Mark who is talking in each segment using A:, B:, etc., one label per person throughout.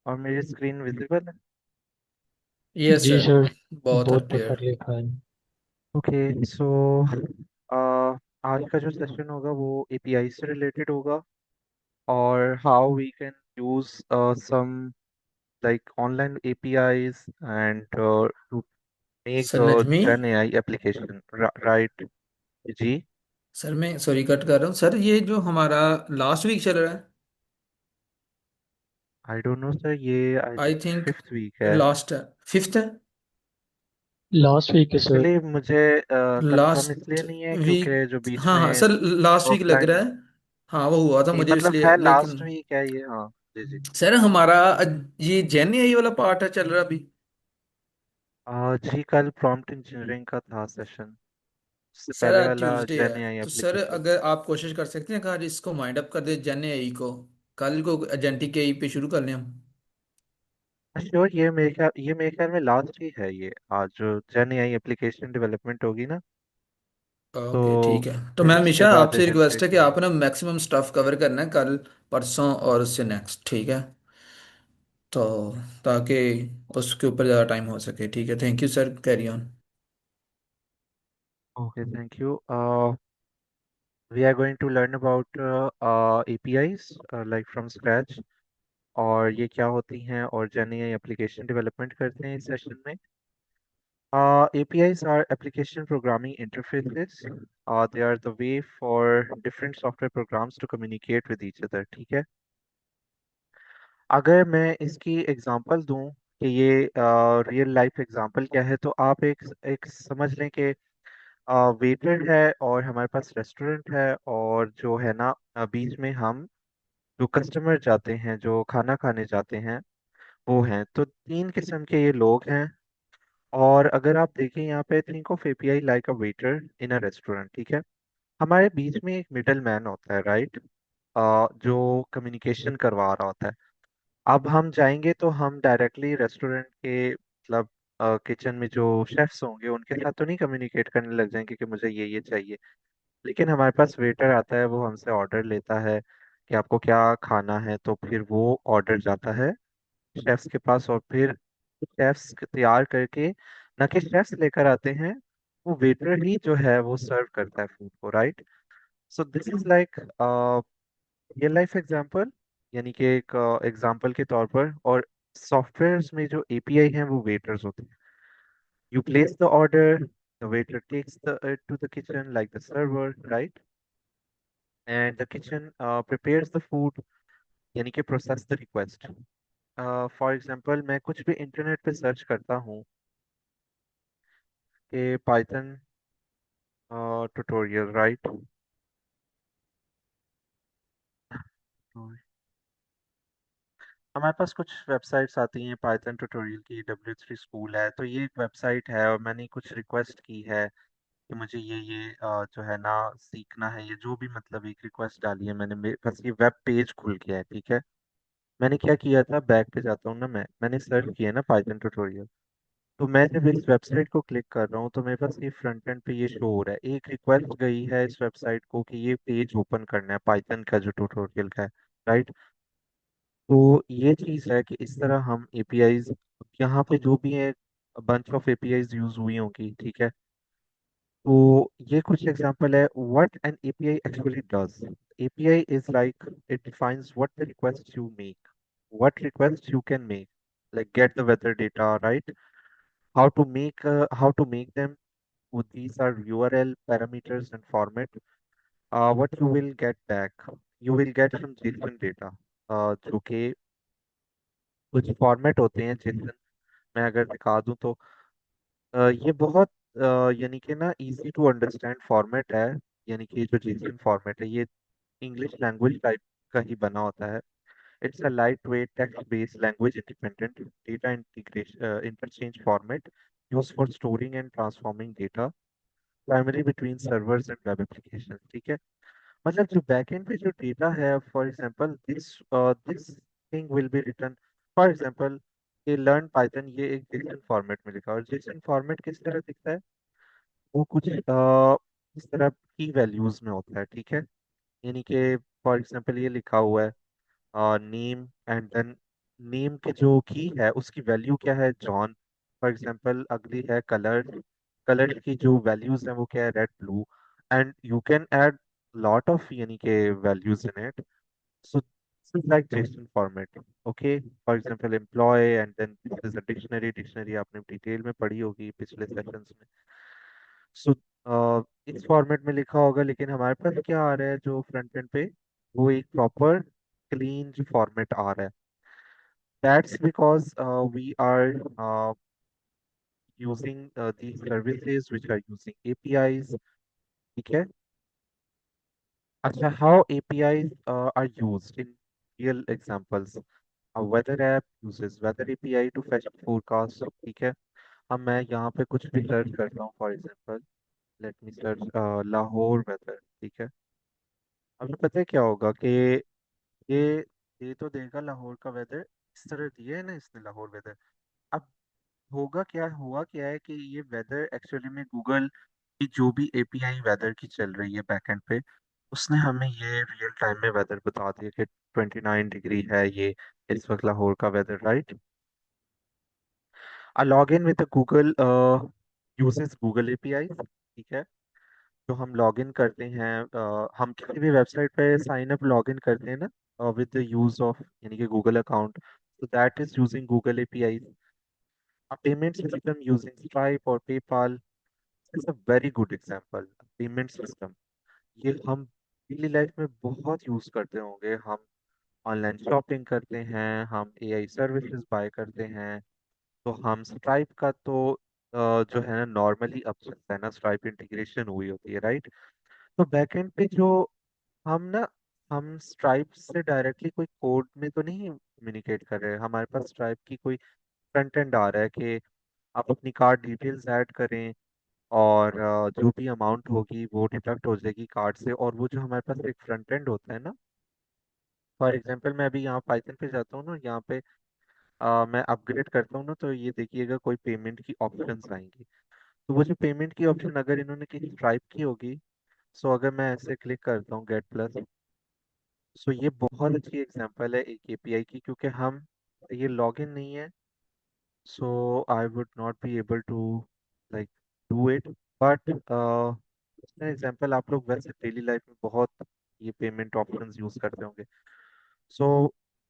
A: और मेरी screen visible है?
B: यस
C: जी
B: सर।
C: सर।
B: बहुत
C: बहुत
B: क्लियर।
C: प्रॉपर लिखा है।
A: ओके। सो आज का जो सेशन होगा वो एपीआई से रिलेटेड होगा, और how we can use some like online APIs and to make
B: sir Najmi.
A: Gen AI application, right? जी।
B: सर मैं सॉरी कट कर रहा हूँ सर, ये जो हमारा लास्ट वीक चल रहा है,
A: आई डोंट नो सर, ये I
B: I
A: think
B: think
A: 5th week है।
B: लास्ट है, फिफ्थ है।
C: लास्ट वीक है सर।
A: एक्चुअली मुझे कंफर्म इसलिए
B: लास्ट
A: नहीं है
B: वीक।
A: क्योंकि जो बीच
B: हाँ हाँ
A: में
B: सर, लास्ट वीक लग रहा
A: ऑफलाइन,
B: है। हाँ वो हुआ था
A: जी
B: मुझे
A: मतलब
B: इसलिए,
A: है
B: लेकिन
A: लास्ट वीक है ये, हाँ। जी जी।
B: सर हमारा ये जेन एआई वाला पार्ट है चल रहा अभी।
A: जी कल प्रॉम्प्ट इंजीनियरिंग का था सेशन, उससे
B: सर
A: पहले
B: आज
A: वाला
B: ट्यूसडे है,
A: जेन एआई
B: तो सर
A: एप्लीकेशन।
B: अगर आप कोशिश कर सकते हैं कि आज इसको माइंड अप कर दे जेन एआई को, कल को एजेंटिक एआई पे शुरू कर लें हम।
A: श्योर, ये मेरे ख्याल में लास्ट ही है ये, आज जो जेन एआई एप्लीकेशन डेवलपमेंट होगी ना, तो
B: ओके ठीक है। तो
A: फिर
B: मैम
A: उसके
B: निशा
A: बाद
B: आपसे रिक्वेस्ट है
A: एजेंटिक
B: कि
A: एआई।
B: आप ना मैक्सिमम स्टफ कवर करना है कल, परसों और उससे नेक्स्ट, ठीक है? तो ताकि उसके ऊपर ज़्यादा टाइम हो सके, ठीक है? Thank you sir, carry on.
A: Okay, thank you. We are going to learn about APIs like from scratch, और ये क्या होती हैं और Gen AI एप्लीकेशन डेवलपमेंट करते हैं इस सेशन में। APIs are application programming interfaces. They are the way for different software programs to communicate with each other, ठीक है। अगर मैं इसकी एग्जांपल दूं कि ये रियल लाइफ एग्जांपल क्या है, तो आप एक एक समझ लें कि वेटर है और हमारे पास रेस्टोरेंट है, और जो है ना बीच में हम जो कस्टमर जाते हैं, जो खाना खाने जाते हैं, वो हैं। तो तीन किस्म के ये लोग हैं। और अगर आप देखें यहाँ पे, think of API like a waiter in a restaurant, ठीक है। हमारे बीच में एक मिडल मैन होता है, राइट, जो कम्युनिकेशन करवा रहा होता है। अब हम जाएंगे तो हम डायरेक्टली रेस्टोरेंट के मतलब किचन में जो शेफ्स होंगे उनके साथ तो नहीं कम्युनिकेट करने लग जाएंगे कि मुझे ये चाहिए। लेकिन हमारे पास वेटर आता है, वो हमसे ऑर्डर लेता है कि आपको क्या खाना है, तो फिर वो ऑर्डर जाता है शेफ्स के पास, और फिर शेफ्स तैयार करके, न कि शेफ्स लेकर आते हैं, वो वेटर ही जो है वो सर्व करता है फूड को, right. So this is like real life example, यानी कि एक एग्जांपल के तौर पर। और सॉफ्टवेयर्स में जो एपीआई हैं वो वेटर्स होते हैं। You place the order, the waiter takes the to the kitchen like the server, right, and the kitchen prepares the food, यानी कि process the request. For example मैं कुछ भी इंटरनेट पे सर्च करता हूँ कि पाइथन ट्यूटोरियल, राइट। हमारे पास कुछ वेबसाइट्स आती हैं पाइथन ट्यूटोरियल की, W3 स्कूल है, तो ये एक वेबसाइट है और मैंने कुछ रिक्वेस्ट की है कि मुझे ये जो है ना सीखना है, ये जो भी मतलब एक रिक्वेस्ट डाली है मैंने, मेरे पास ये वेब पेज खुल गया है, ठीक है। मैंने क्या किया था, बैक पे जाता हूँ ना, मैंने सर्च किया ना पाइथन ट्यूटोरियल, तो मैं जब इस वेबसाइट को क्लिक कर रहा हूँ तो मेरे पास ये फ्रंट एंड पे ये शो हो रहा है, एक रिक्वेस्ट गई है इस वेबसाइट को कि ये पेज ओपन करना है पाइथन का जो ट्यूटोरियल का है, राइट। तो ये चीज़ है कि इस तरह हम एपीआईज, यहाँ पे जो भी है बंच ऑफ एपीआईज यूज हुई होंगी, ठीक है। तो ये कुछ एग्जांपल है what an API actually does. API is like it defines what the request you make, what request you can make, like get the weather data, right, how to make them. These are URL parameters and format. What you will get back, you will get some JSON data, जो कि कुछ format होते हैं JSON। मैं अगर दिखा दूं तो ये बहुत यानी कि ना इजी टू अंडरस्टैंड फॉर्मेट है। यानी कि जो JSON फॉर्मेट है ये इंग्लिश लैंग्वेज टाइप का ही बना होता है। It's a light weight text based language independent data integration interchange format use for storing and transforming data primary between servers and web application, ठीक है। मतलब जो बैकएंड पे जो डेटा है, for example this this thing will be written, for example ये learn Python, ये एक जेसन फॉर्मेट में लिखा है, और जेसन फॉर्मेट किस तरह दिखता है, वो कुछ इस तरह की वैल्यूज में होता है, ठीक है। यानी कि फॉर एग्जांपल ये लिखा हुआ है नेम एंड देन नेम के जो की है उसकी वैल्यू क्या है, जॉन फॉर एग्जांपल। अगली है कलर, कलर की जो वैल्यूज है वो क्या है, red blue. And you can add lot of यानी के values in it. So this is like JSON format. Okay, for example employ and then this is a dictionary. Dictionary आपने detail में पढ़ी होगी पिछले सेशंस में। सो इस फॉर्मेट में लिखा होगा, लेकिन हमारे पास क्या आ रहा है जो फ्रंट एंड पे, वो एक प्रॉपर क्लीन जो फॉर्मेट आ रहा है। That's because we are using these services which are using APIs. ठीक है। अच्छा, how APIs are used in real examples. A weather app uses weather API to fetch forecast. ठीक है। अब मैं यहाँ पे कुछ भी सर्च करता हूँ, for example let me search Lahore weather. ठीक है। अभी पता है क्या होगा कि ये ये तो देगा लाहौर का वेदर, इस तरह दिया है ना इसने लाहौर वेदर। अब होगा क्या, हुआ क्या है कि ये वेदर एक्चुअली में गूगल की जो भी एपीआई वेदर की चल रही है बैकएंड पे, उसने हमें ये रियल टाइम में वेदर बता दिया कि 29 डिग्री है ये इस वक्त लाहौर का weather, right. A log in with Google uses Google API. ठीक है। तो हम लॉग इन करते हैं, हम किसी भी वेबसाइट पे साइन अप लॉग इन करते हैं ना विद द यूज ऑफ यानी कि गूगल अकाउंट, तो that is using Google API. A payment system using Stripe or PayPal is a very good example. Payment system, ये हम डेली लाइफ में बहुत यूज करते होंगे। हम ऑनलाइन शॉपिंग करते हैं, हम एआई सर्विसेज बाय करते हैं। तो हम स्ट्राइप का तो जो है ना नॉर्मली अब चलता है ना, स्ट्राइप इंटीग्रेशन हुई होती है, राइट। तो बैकएंड पे जो हम ना हम स्ट्राइप से डायरेक्टली कोई कोड में तो नहीं कम्युनिकेट कर रहे हैं। हमारे पास स्ट्राइप की कोई फ्रंट एंड आ रहा है कि आप अपनी कार्ड डिटेल्स ऐड करें और जो भी अमाउंट होगी वो डिडक्ट हो जाएगी कार्ड से। और वो जो हमारे पास एक फ्रंट एंड होता है ना, फॉर एग्जांपल मैं अभी यहाँ पाइथन पे जाता हूँ ना, यहाँ पे मैं अपग्रेड करता हूँ ना, तो ये देखिएगा कोई पेमेंट की ऑप्शंस आएंगी। तो वो जो पेमेंट की ऑप्शन अगर इन्होंने किसी टाइप की होगी, सो अगर मैं ऐसे क्लिक करता हूँ गेट प्लस, सो ये बहुत अच्छी एग्जांपल है एक एपीआई की, क्योंकि हम ये लॉगिन नहीं है, so I would not be able to like do it, but example आप लोग वैसे डेली लाइफ में बहुत ये पेमेंट ऑप्शंस यूज करते होंगे। So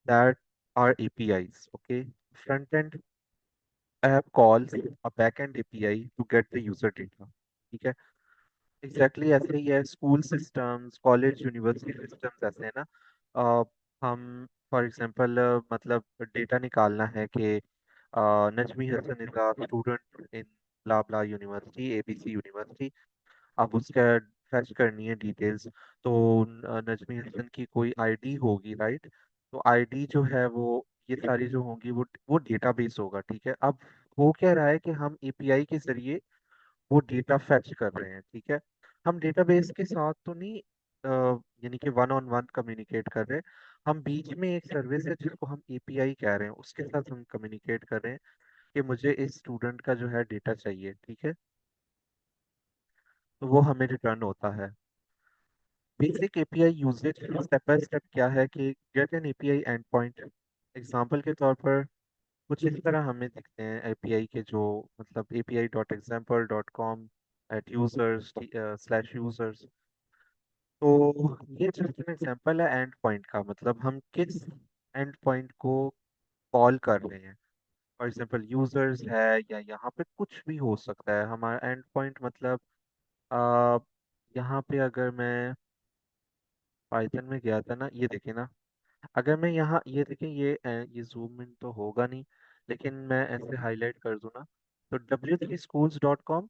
A: that are APIs. Okay, front end app calls a back end API to get the user data. ठीक है। एग्जैक्टली ऐसे ही है school systems, college university systems ऐसे है ना। अ, हम फॉर एग्जांपल मतलब डेटा निकालना है कि Najmi Hasan is a student in blah blah university, ABC university. अब उसका फैच करनी है डिटेल्स। तो नजमी हसन की कोई आईडी होगी, राइट। तो आईडी जो है वो ये सारी जो होंगी वो डेटाबेस होगा। ठीक है। अब हो क्या रहा है कि हम एपीआई के जरिए वो डेटा फैच कर रहे हैं। ठीक है। हम डेटाबेस के साथ तो नहीं यानी कि वन ऑन वन कम्युनिकेट कर रहे हैं। हम बीच में एक सर्विस है जिसको हम एपीआई कह रहे हैं, उसके साथ हम कम्युनिकेट कर रहे हैं कि मुझे इस स्टूडेंट का जो है डेटा चाहिए। ठीक है। तो वो हमें रिटर्न होता है। Basic API usage step by step क्या है कि get an API end point. Example के तौर पर कुछ इस तरह हमें दिखते हैं एपीआई के जो मतलब api.example.com eight users slash users. तो ये जस्ट एन एग्जांपल है एंड पॉइंट का, मतलब हम किस एंड पॉइंट को कॉल कर रहे हैं। फॉर एग्जांपल यूजर्स है या यहाँ पे कुछ भी हो सकता है हमारा एंड पॉइंट। मतलब आ, यहाँ पे अगर मैं पाइथन में गया था ना, ये देखे ना, अगर मैं यहाँ ये देखें ये जूम इन तो होगा नहीं, लेकिन मैं ऐसे हाईलाइट कर दूँ ना, तो w3schools.com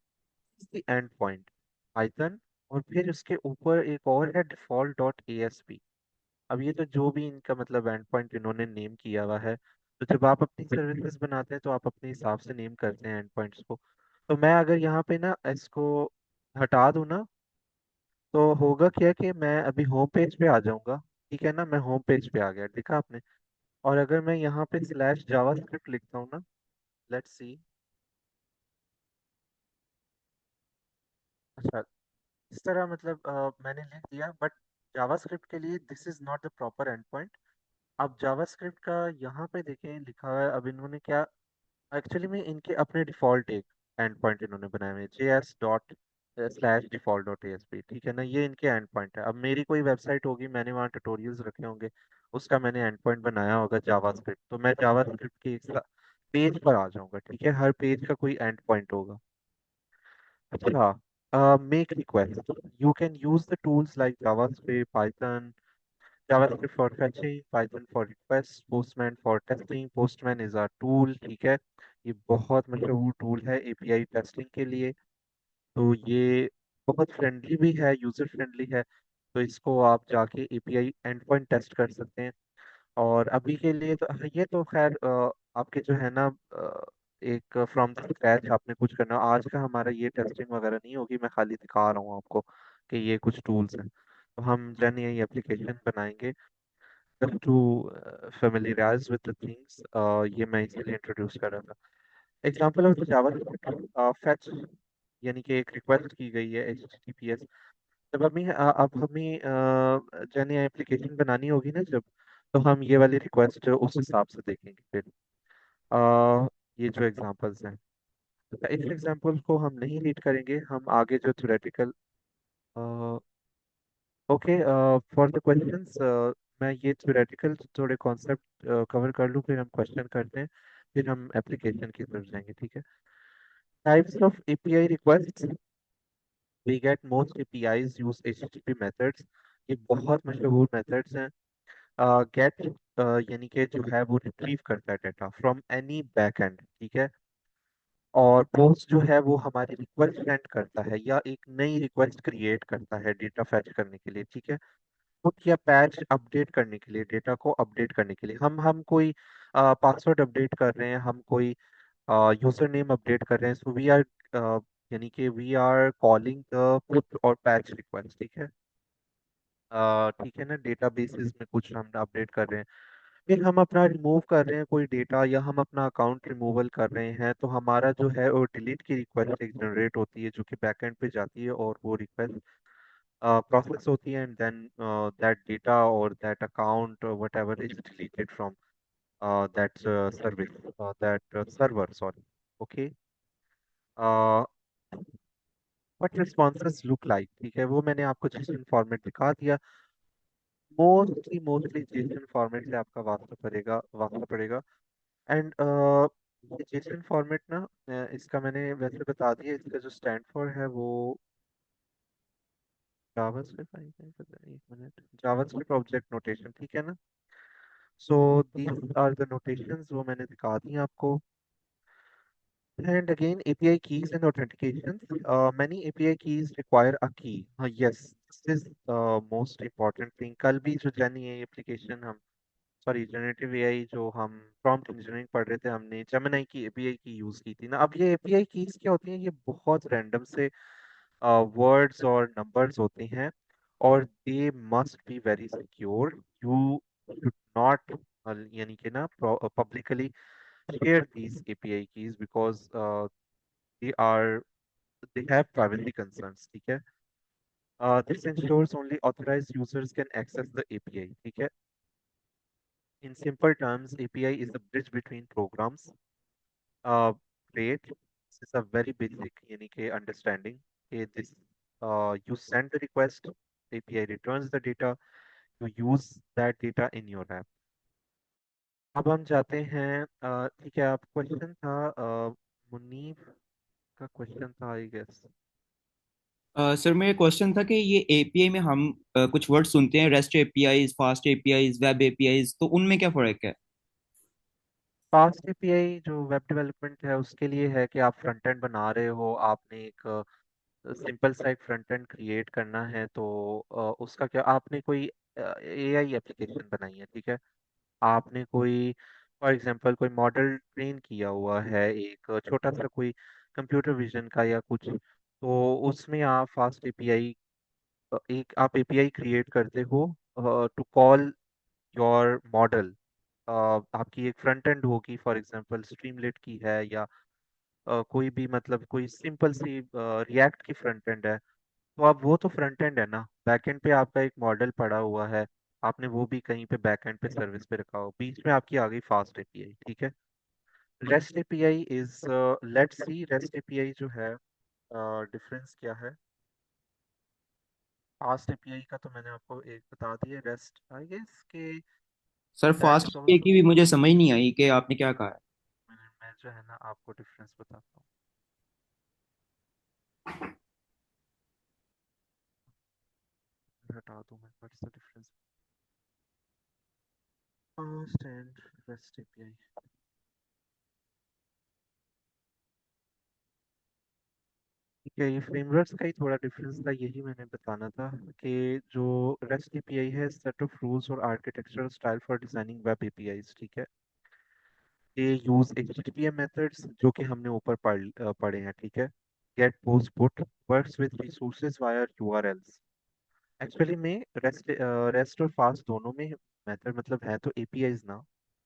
A: the end point Python. और फिर उसके ऊपर एक और है default.asp। अब ये तो जो भी इनका मतलब एंड पॉइंट इन्होंने नेम किया हुआ है, तो जब आप अपनी सर्विसेज बनाते हैं तो आप अपने हिसाब से नेम करते हैं एंड पॉइंट्स को। तो मैं अगर यहाँ पे ना इसको हटा दूँ ना, तो होगा क्या कि मैं अभी होम पेज पे आ जाऊंगा। ठीक है ना, मैं होम पेज पे आ गया, देखा आपने। और अगर मैं यहाँ पे स्लैश जावास्क्रिप्ट लिखता हूँ ना, लेट्स सी। अच्छा, इस तरह मतलब मैंने लिख दिया, बट जावास्क्रिप्ट के लिए this is not the proper and point. अब जावास्क्रिप्ट का यहाँ पे देखें लिखा हुआ है, अब इन्होंने क्या, एक्चुअली में इनके अपने डिफॉल्ट एक एंड पॉइंट इन्होंने बनाए हुए, JS dot slash default dot ASP, ठीक है ना, ये इनके एंड पॉइंट है। अब मेरी कोई वेबसाइट होगी, मैंने वहाँ ट्यूटोरियल्स रखे होंगे, उसका मैंने एंड पॉइंट बनाया होगा जावास्क्रिप्ट, तो मैं जावास्क्रिप्ट के एक पेज पर आ जाऊंगा, ठीक है, हर पेज का कोई एंड पॉइंट होगा। अच्छा, make request, you can use the tools like JavaScript, Python, JavaScript for fetching, Python for requests, Postman for testing. Postman is a tool, ठीक है, ये बहुत मशहूर टूल है API टेस्टिंग के लिए। तो ये बहुत फ्रेंडली भी है, यूजर फ्रेंडली है, तो इसको आप जाके API एंड पॉइंट टेस्ट कर सकते हैं। और अभी के लिए तो ये तो खैर आपके जो है ना, एक फ्रॉम द स्क्रैच आपने कुछ करना, आज का हमारा ये टेस्टिंग वगैरह नहीं होगी, मैं खाली दिखा रहा हूँ आपको कि ये कुछ टूल्स हैं। तो हम जन ये एप्लीकेशन बनाएंगे just to familiarize with the things, ये मैं इसीलिए इंट्रोड्यूस कर रहा था। Example of the Java fetch, यानी कि एक रिक्वेस्ट की गई है HTTPS, जब हमें अब हमें जन एप्लीकेशन बनानी होगी ना जब, तो हम ये वाली रिक्वेस्ट उस हिसाब से देखेंगे फिर। ये जो एग्जांपल्स हैं, तो इस एग्जांपल को हम नहीं रीड करेंगे, हम आगे जो theoretical, okay, for the questions, मैं ये थ्योरेटिकल थोड़े कॉन्सेप्ट कवर कर लूँ, फिर हम क्वेश्चन करते हैं, फिर हम एप्लीकेशन की तरफ जाएंगे, ठीक है। Types of API request, we get most APIs use HTTP methods, ये बहुत मशहूर मेथड्स हैं। गेट यानी कि जो है वो रिट्रीव करता है डाटा फ्रॉम एनी बैकएंड, ठीक है। और पोस्ट जो है वो हमारी रिक्वेस्ट सेंड करता है या एक नई रिक्वेस्ट क्रिएट करता है डेटा फेच करने के लिए, ठीक है। पुट या पैच अपडेट करने के लिए, डेटा को अपडेट करने के लिए, हम कोई पासवर्ड अपडेट कर रहे हैं, हम कोई यूजर नेम अपडेट कर रहे हैं, सो वी आर, यानी कि we are calling the put और पैच रिक्वेस्ट, ठीक है। ठीक है ना, डेटा बेसिस में कुछ हम अपडेट कर रहे हैं, फिर हम अपना रिमूव कर रहे हैं कोई डेटा, या हम अपना अकाउंट रिमूवल कर रहे हैं, तो हमारा जो है वो डिलीट की रिक्वेस्ट एक जनरेट होती है जो कि बैकएंड पे जाती है, और वो रिक्वेस्ट process होती है, and then that data or that account or whatever is deleted from that service, that server, sorry, okay. uh, what responses look like, ठीक है, वो मैंने आपको JSON फॉर्मेट दिखा दिया। मोस्टली JSON फॉर्मेट से आपका वास्ता पड़ेगा एंड ये JSON फॉर्मेट ना, इसका मैंने वैसे बता दिया, इसका जो स्टैंड फॉर है वो जावास्क्रिप्ट, एक मिनट, जावास्क्रिप्ट ऑब्जेक्ट नोटेशन, ठीक है ना। So these are the notations, वो मैंने दिखा दी आपको। And again, API keys and authentication. Many API keys require a key. Yes, this is most important thing. कल भी जो जानी है एप्लीकेशन हम, सॉरी, जनरेटिव AI जो हम प्रॉम्प्ट इंजीनियरिंग पढ़ रहे थे, हमने जेमिनी की API की यूज की थी ना। अब ये API कीज क्या होती हैं, ये बहुत रैंडम से वर्ड्स और नंबर्स होते हैं, और they must be very secure. You should not, यानी कि ना, publicly share these API keys because they are they have privacy concerns, ठीक है। This ensures only authorized users can access the API, ठीक है। In simple terms, API is the bridge between programs. Uh, Great. This is a very basic, यानी कि understanding. Okay, this you send the request, API returns the data, you use that data in your app. अब हम जाते हैं, ठीक है, आप question था, मुनीब का क्वेश्चन था, आई गेस।
D: सर मेरा क्वेश्चन था कि ये एपीआई में हम कुछ वर्ड सुनते हैं, rest APIs, fast APIs, web APIs, तो उनमें क्या फर्क है?
A: फास्ट एपीआई जो वेब डेवलपमेंट है उसके लिए है कि आप फ्रंट एंड बना रहे हो, आपने एक सिंपल सा एक फ्रंट एंड क्रिएट करना है, तो उसका क्या, आपने कोई AI एप्लीकेशन बनाई है, ठीक है। आपने कोई, फॉर एग्जांपल, कोई मॉडल ट्रेन किया हुआ है, एक छोटा सा कोई कंप्यूटर विजन का या कुछ, तो उसमें आप फास्ट एपीआई, एक आप एपीआई क्रिएट करते हो टू कॉल योर मॉडल। आपकी एक फ्रंट एंड होगी, फॉर एग्जांपल स्ट्रीमलेट की है, या कोई भी, मतलब कोई सिंपल सी रिएक्ट की फ्रंट एंड है, तो अब वो तो फ्रंट एंड है ना, बैक एंड पे आपका एक मॉडल पड़ा हुआ है, आपने वो भी कहीं पे बैक एंड पे सर्विस पे रखा हो, बीच में आपकी आ गई फास्ट एपीआई, ठीक है। Rest API is, let's see rest API जो है डिफरेंस क्या है। फास्ट एपीआई का तो मैंने आपको एक बता दिया, रेस्ट आई गेस के
D: सर फास्ट
A: दैट्स
D: एपीआई की
A: आल्सो।
D: भी मुझे समझ नहीं आई कि आपने क्या कहा है।
A: मैं जो है ना आपको डिफरेंस बताता हूँ, हटा दूँ मैं, what's the difference fast and rest API. ठीक है, ये फ्रेमवर्क्स का ही थोड़ा डिफरेंस था, यही मैंने बताना था कि जो रेस्ट एपीआई है सेट ऑफ रूल्स और architectural style for designing web APIs, ठीक है। ये यूज एचटीटीपी मेथड्स जो कि हमने ऊपर पढ़े हैं, ठीक है। Get post put works with resources via URLs. Actually में रेस्ट और फास्ट दोनों में मेथड मतलब है तो एपीआईज ना,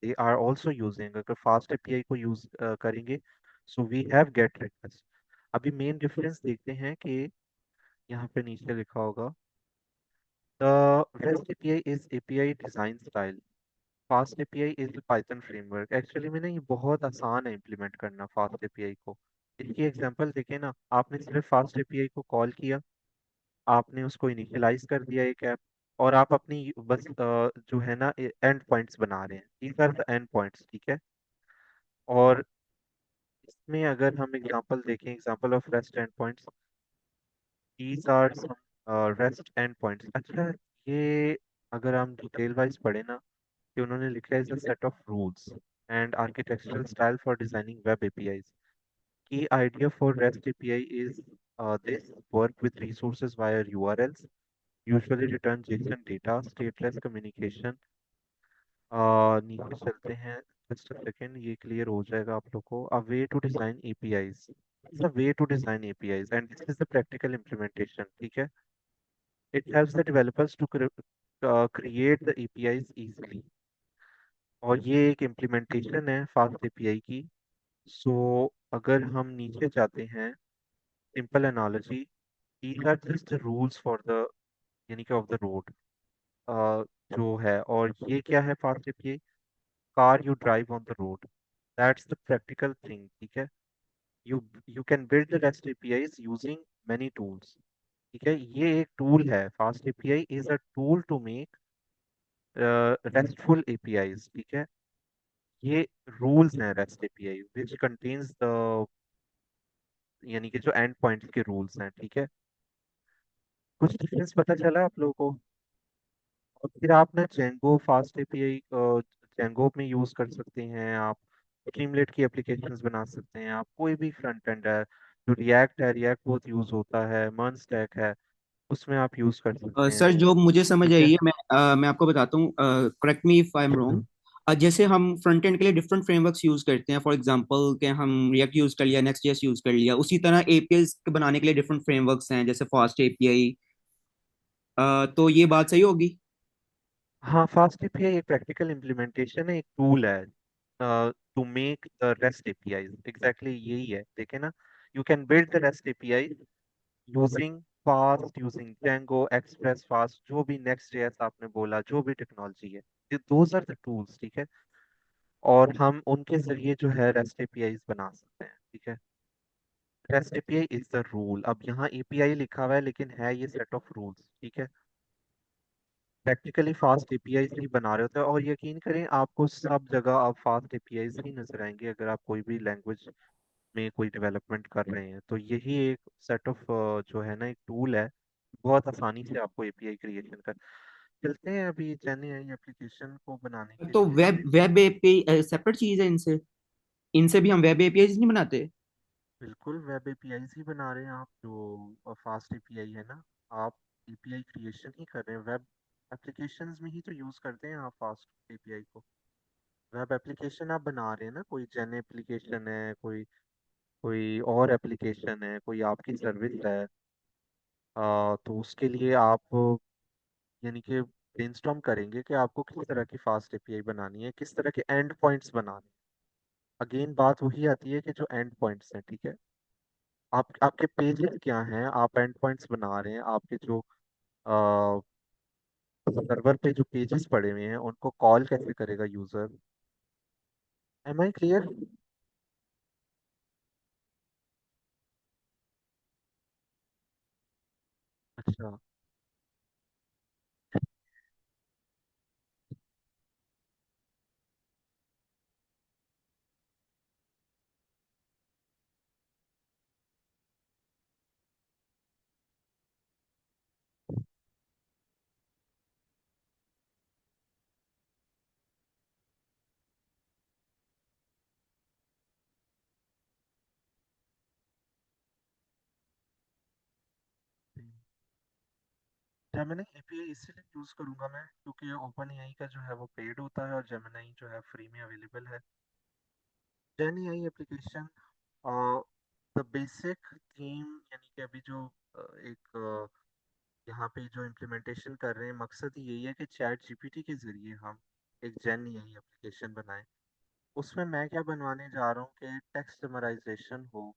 A: दे आर आल्सो यूजिंग, अगर फास्ट एपीआई को यूज करेंगे so we have get request. अभी मेन डिफरेंस देखते हैं कि यहाँ पे नीचे लिखा होगा, the REST API is API design style, Fast API is Python framework. Actually में ना ये बहुत आसान है इम्प्लीमेंट करना फास्ट एपीआई को। इसकी एग्जांपल देखें ना, आपने सिर्फ फास्ट एपीआई को कॉल किया, आपने उसको इनिशियलाइज कर दिया एक ऐप, और आप अपनी बस जो है ना एंड पॉइंट्स बना रहे हैं, these are the end points, ठीक है। और इसमें अगर हम एग्जांपल देखें, example of REST end points, these are some REST end points. अच्छा, ये अगर हम डिटेल वाइज पढ़े ना, कि उन्होंने लिखा है set of rules and architectural style for designing web APIs. Key idea for REST API is this work with resources via URLs, usually return JSON data, stateless communication। नीचे चलते हैं, जस्ट अ सेकेंड, ये clear हो जाएगा आप लोग को। A way to design APIs, it's a way to design APIs and this is the practical implementation, ठीक है। It helps the developers to create the APIs easily। और ये एक इम्प्लीमेंटेशन है फास्ट एपीआई की। सो अगर हम नीचे जाते हैं, simple analogy, these are just the rules for the, यानी कि ऑफ द रोड जो है, और ये क्या है Fast API, car you drive on the road, that's the practical thing, ठीक है। You you can build the REST APIs using many tools, ठीक है। ये एक टूल है, Fast API is a tool to make RESTful APIs, ठीक है। ये रूल्स हैं REST API which contains the, यानी कि जो एंड पॉइंट्स के रूल्स हैं, ठीक है। कुछ डिफरेंस पता चला आप लोगों को। और फिर आप ना जेंगो फास्ट एपीआई जेंगो में यूज कर सकते हैं आप, स्ट्रीमलेट की एप्लीकेशंस बना सकते हैं आप, कोई भी फ्रंट एंड है, जो रिएक्ट है, रिएक्ट बहुत यूज होता है, मर्न स्टैक है, उसमें आप यूज कर सकते हैं,
D: सर जो मुझे समझ
A: ठीक है।
D: आई है, मैं आपको बताता हूँ, correct me if I am wrong. जैसे हम फ्रंट एंड के लिए डिफरेंट फ्रेमवर्क्स यूज करते हैं, फॉर एग्जांपल कि हम रिएक्ट यूज कर लिया, नेक्स्ट जेएस यूज कर लिया, उसी तरह एपीआई बनाने के लिए डिफरेंट फ्रेमवर्क्स हैं, जैसे फास्ट एपीआई। तो ये बात सही होगी?
A: हाँ, फास्ट एपीआई एक प्रैक्टिकल इम्प्लीमेंटेशन है, एक टूल है to make the REST API, exactly यही है, देखे ना। You can build the REST API using Fast, using Django, Express Fast, जो भी नेक्स्ट जेएस आपने बोला, जो भी टेक्नोलॉजी है, दोज आर द टूल्स, ठीक है। और हम उनके जरिए जो है रेस्ट एपीआई बना सकते हैं, ठीक है। Rest API is the rule, अब यहाँ एपीआई लिखा हुआ है लेकिन है ये सेट ऑफ रूल्स, ठीक है। प्रैक्टिकली फास्ट एपीआई ही बना रहे होते हैं, और यकीन करें आपको सब जगह अब फास्ट एपीआई ही नजर आएंगे, अगर आप कोई भी लैंग्वेज में कोई डेवलपमेंट कर रहे हैं तो यही एक सेट ऑफ जो है ना एक टूल है, बहुत आसानी से आपको एपीआई क्रिएशन कर। चलते हैं अभी जेन एआई एप्लीकेशन को बनाने के
D: तो
A: लिए।
D: वेब वेब एपीआई सेपरेट चीज है इनसे? इनसे भी हम वेब एपीआई नहीं बनाते?
A: बिल्कुल वेब एपीआई ही बना रहे हैं आप, जो फास्ट एपीआई है ना, आप एपीआई क्रिएशन ही कर रहे हैं, वेब एप्लीकेशंस में ही तो यूज करते हैं आप फास्ट एपीआई को। वेब एप्लीकेशन आप बना रहे हैं ना, कोई जेन एप्लीकेशन है, कोई कोई और एप्लीकेशन है, कोई आपकी सर्विस है, तो उसके लिए आप यानी कि ब्रेनस्टॉर्म करेंगे कि आपको किस तरह की फास्ट एपीआई बनानी है, किस तरह के एंड पॉइंट्स बनाने हैं। अगेन बात वही आती है कि जो एंड पॉइंट्स हैं, ठीक है। आप आपके पेजेस क्या हैं, आप एंड पॉइंट्स बना रहे हैं, आपके जो सर्वर पे जो पेजेस पड़े हुए हैं उनको कॉल कैसे करेगा यूजर? Am I clear? अच्छा। जेमिनी एपीआई इसीलिए यूज करूंगा मैं क्योंकि ओपन एआई का जो है वो पेड होता है और जेमिनी जो है फ्री में अवेलेबल है। Jenny I application the basic theme, यानी कि अभी जो एक यहाँ पे जो इम्प्लीमेंटेशन कर रहे हैं, मकसद यही है कि चैट जीपीटी के जरिए हम एक जेन एआई एप्लीकेशन बनाएं। उसमें मैं क्या बनवाने जा रहा हूँ कि टेक्स्ट समराइजेशन हो,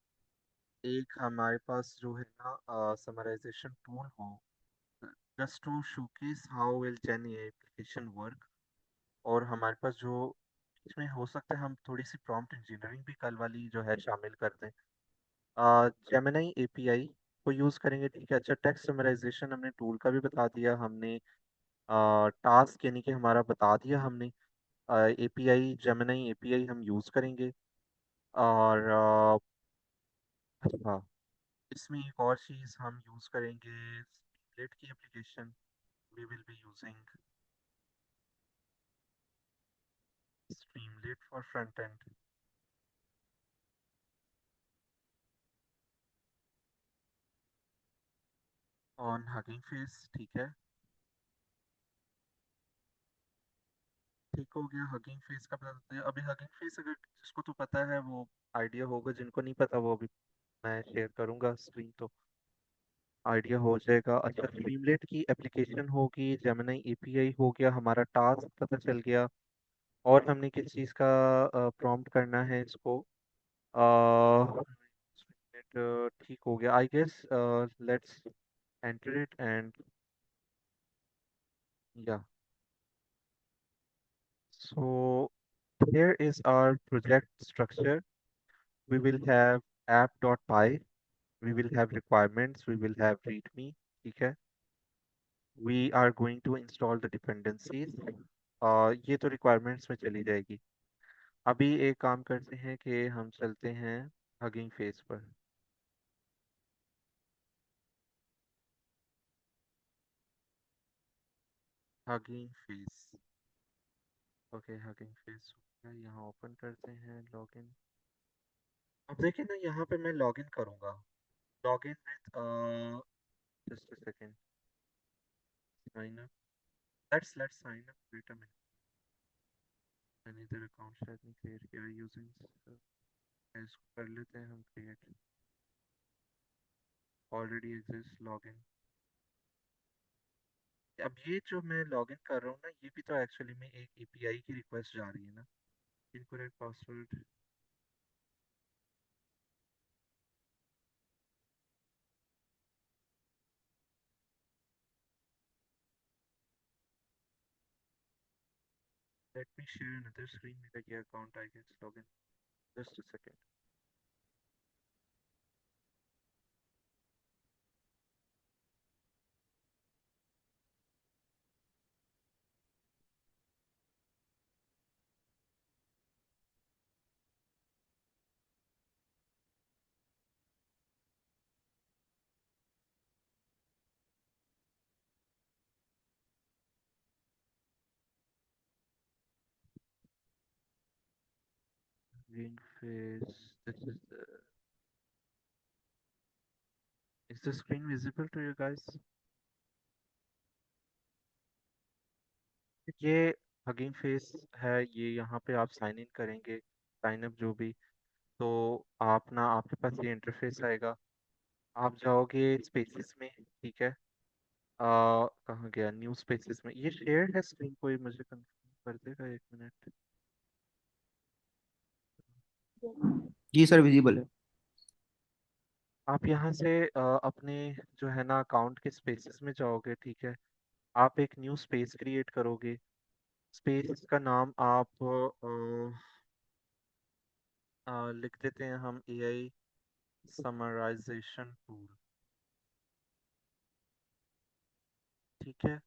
A: एक हमारे पास जो है ना समराइजेशन टूल हो, just to showcase how will Gen AI application work. और हमारे पास जो इसमें हो सकता है हम थोड़ी सी प्रॉम्प्ट इंजीनियरिंग भी कल वाली जो है शामिल कर दें। जेमिनी एपीआई को यूज़ करेंगे, ठीक है। अच्छा, टेक्स्ट समराइजेशन हमने टूल का भी बता दिया हमने, टास्क यानी कि हमारा बता दिया हमने। एपीआई जेमिनी एपीआई हम यूज़ करेंगे। और अच्छा, इसमें एक और चीज़ हम यूज़ करेंगे, स्ट्रीमलेट की application we will be using Streamlit for front end on Hugging Face, ठीक है। ठीक हो गया, हगिंग फेस का बता देते हैं। अभी हगिंग फेस अगर जिसको तो पता है वो आइडिया होगा, जिनको नहीं पता वो अभी मैं शेयर करूंगा स्क्रीन तो आइडिया हो जाएगा। अच्छा, स्ट्रीमलेट की एप्लीकेशन होगी, जेमिनी एपीआई हो गया, हमारा टास्क पता चल गया। और हमने किस चीज़ का प्रॉम्प्ट करना है इसको? स्ट्रीमलेट ठीक हो गया I guess. Let's enter it and या so here is our project structure. We will have app.py, we will have requirements, we will have readme, ठीक है। We are going to install the dependencies। ये तो requirements में चली जाएगी। अभी एक काम करते हैं कि हम चलते हैं हगिंग फेस पर। Hugging face, okay, hugging face यहाँ ओपन करते हैं, लॉगिन। अब देखिए ना, यहाँ पे मैं लॉगिन करूँगा, login with just a second, sign up, let's sign up, wait a minute. मैंने इधर अकाउंट शायद नहीं क्रिएट किया यूजिंग, इसको कर लेते हैं हम क्रिएट, ऑलरेडी एग्जिस्ट लॉगिन। अब ये जो मैं लॉगिन कर रहा हूँ ना, ये भी तो एक्चुअली में एक एपीआई की रिक्वेस्ट जा रही है ना। Incorrect password, let me share another screen. मेरा ये account I guess login, just a second. Green face, this is the screen visible to you guys? ये हगिंग फेस है, ये यहाँ पे आप साइन इन करेंगे, साइन अप जो भी, तो आप ना आपके पास ये इंटरफेस आएगा। आप जाओगे स्पेसेस में, ठीक है। कहाँ गया, न्यू स्पेसेस में। ये शेयर्ड है स्क्रीन, कोई मुझे कंफर्म कर देगा, एक मिनट।
D: जी सर, विजिबल है।
A: आप यहाँ से अपने जो है ना अकाउंट के स्पेसेस में जाओगे, ठीक है। आप एक न्यू स्पेस क्रिएट करोगे। स्पेस का नाम आप लिख देते हैं हम एआई समराइजेशन टूल। ठीक है।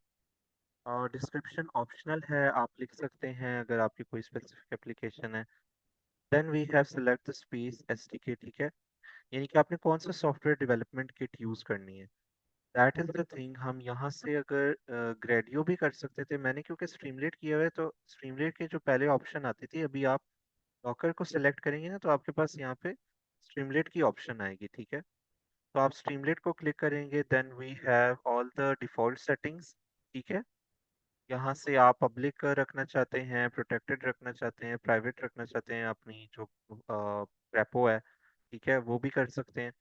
A: और डिस्क्रिप्शन ऑप्शनल है, आप लिख सकते हैं अगर आपकी कोई स्पेसिफिक एप्लीकेशन है। Then we have select the space SDK. ठीक है, यानी कि आपने कौन सा सॉफ्टवेयर डेवलपमेंट किट यूज़ करनी है। That is the thing. हम यहाँ से अगर ग्रेडियो भी कर सकते थे, मैंने क्योंकि स्ट्रीमलेट किया हुआ है तो स्ट्रीमलेट के जो पहले ऑप्शन आती थी, अभी आप डॉकर को सिलेक्ट करेंगे ना तो आपके पास यहाँ पे स्ट्रीमलेट की ऑप्शन आएगी। ठीक है, तो आप स्ट्रीमलेट को क्लिक करेंगे। Then we have all the default settings. ठीक है, यहाँ से आप पब्लिक रखना चाहते हैं, प्रोटेक्टेड रखना चाहते हैं, प्राइवेट रखना चाहते हैं, अपनी जो रेपो है, ठीक है, वो भी कर सकते हैं।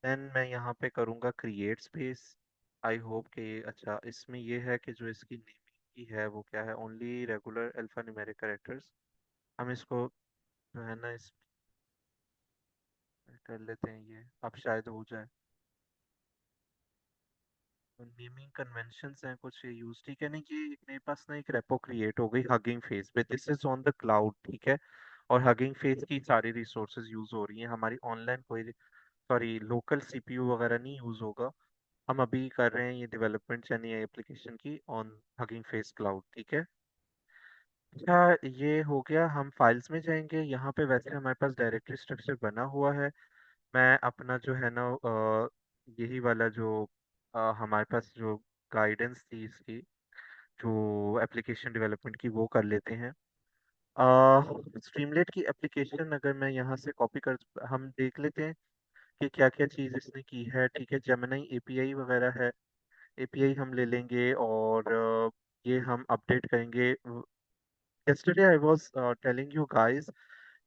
A: देन मैं यहाँ पे करूँगा क्रिएट स्पेस। आई होप कि अच्छा इसमें ये है कि जो इसकी नेमिंग की है वो क्या है, only regular alpha numeric characters. हम इसको जो है ना इस कर लेते हैं, ये अब शायद हो जाए। नेमिंग कन्वेंशंस हैं कुछ ये यूज। ठीक है, नहीं कि मेरे पास ना एक रेपो क्रिएट हो गई हगिंग फेस पे, this is on the cloud. ठीक है, और हगिंग फेस की सारी रिसोर्सेज यूज हो रही हैं, हमारी ऑनलाइन कोई सॉरी लोकल सीपीयू वगैरह नहीं यूज होगा। हम अभी कर रहे हैं ये डेवलपमेंट यानी एप्लीकेशन की ऑन हगिंग फेस क्लाउड। ठीक है, अच्छा ये हो गया। हम फाइल्स में जाएंगे, यहाँ पे वैसे हमारे पास डायरेक्टरी स्ट्रक्चर बना हुआ है। मैं अपना जो है ना यही वाला जो हमारे पास जो गाइडेंस थी इसकी जो एप्लीकेशन डेवलपमेंट की वो कर लेते हैं। स्ट्रीमलेट की एप्लीकेशन अगर मैं यहाँ से कॉपी कर, हम देख लेते हैं कि क्या क्या चीज़ इसने की है। ठीक है, जेमिनी एपीआई वगैरह है, एपीआई हम ले लेंगे और ये हम अपडेट करेंगे। yesterday I was telling you guys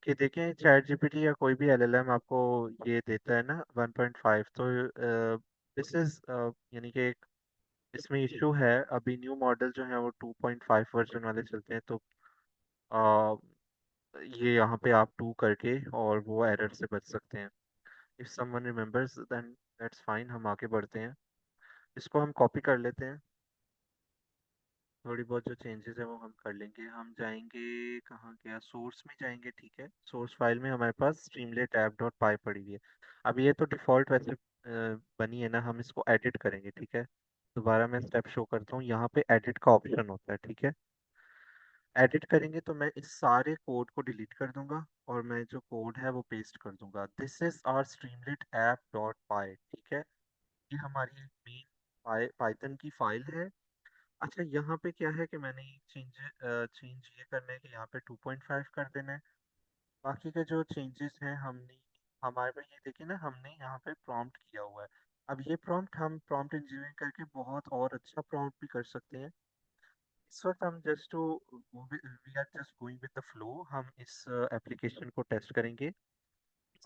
A: कि देखें चैट जीपीटी या कोई भी एलएलएम आपको ये देता है ना 1.5, तो दिस इज यानी कि एक इसमें इशू है। अभी न्यू मॉडल जो है वो 2.5 वर्जन वाले चलते हैं, तो अ, ये यहाँ पे आप 2 करके और वो एरर से बच सकते हैं। If someone remembers then that's fine, हम आगे बढ़ते हैं। इसको हम कॉपी कर लेते हैं, थोड़ी बहुत जो चेंजेस है वो हम कर लेंगे। हम जाएंगे कहाँ गया, सोर्स में जाएंगे। ठीक है, सोर्स फाइल में हमारे पास स्ट्रीमलेट ऐप डॉट पाई पड़ी हुई है। अब ये तो डिफ़ॉल्ट वैसे बनी है ना, हम इसको एडिट करेंगे। ठीक है, दोबारा मैं स्टेप शो करता हूँ, यहाँ पे एडिट का ऑप्शन होता है। ठीक है, एडिट करेंगे तो मैं इस सारे कोड को डिलीट कर दूंगा और मैं जो कोड है वो पेस्ट कर दूंगा। This is our Streamlit app dot py. ठीक है, ये हमारी एक मेन पाइथन की फाइल है। अच्छा यहाँ पे क्या है कि मैंने चेंज ये करना है कि यहाँ पे 2.5 कर देना है। बाकी के जो चेंजेस हैं हमने हमारे पे ये देखिए ना, हमने यहाँ पे प्रॉम्प्ट किया हुआ है। अब ये प्रॉम्प्ट हम प्रॉम्प्ट इंजीनियरिंग करके बहुत और अच्छा प्रॉम्प्ट भी कर सकते हैं। इस वक्त हम just to we are just going with the flow, हम इस एप्लीकेशन को टेस्ट करेंगे।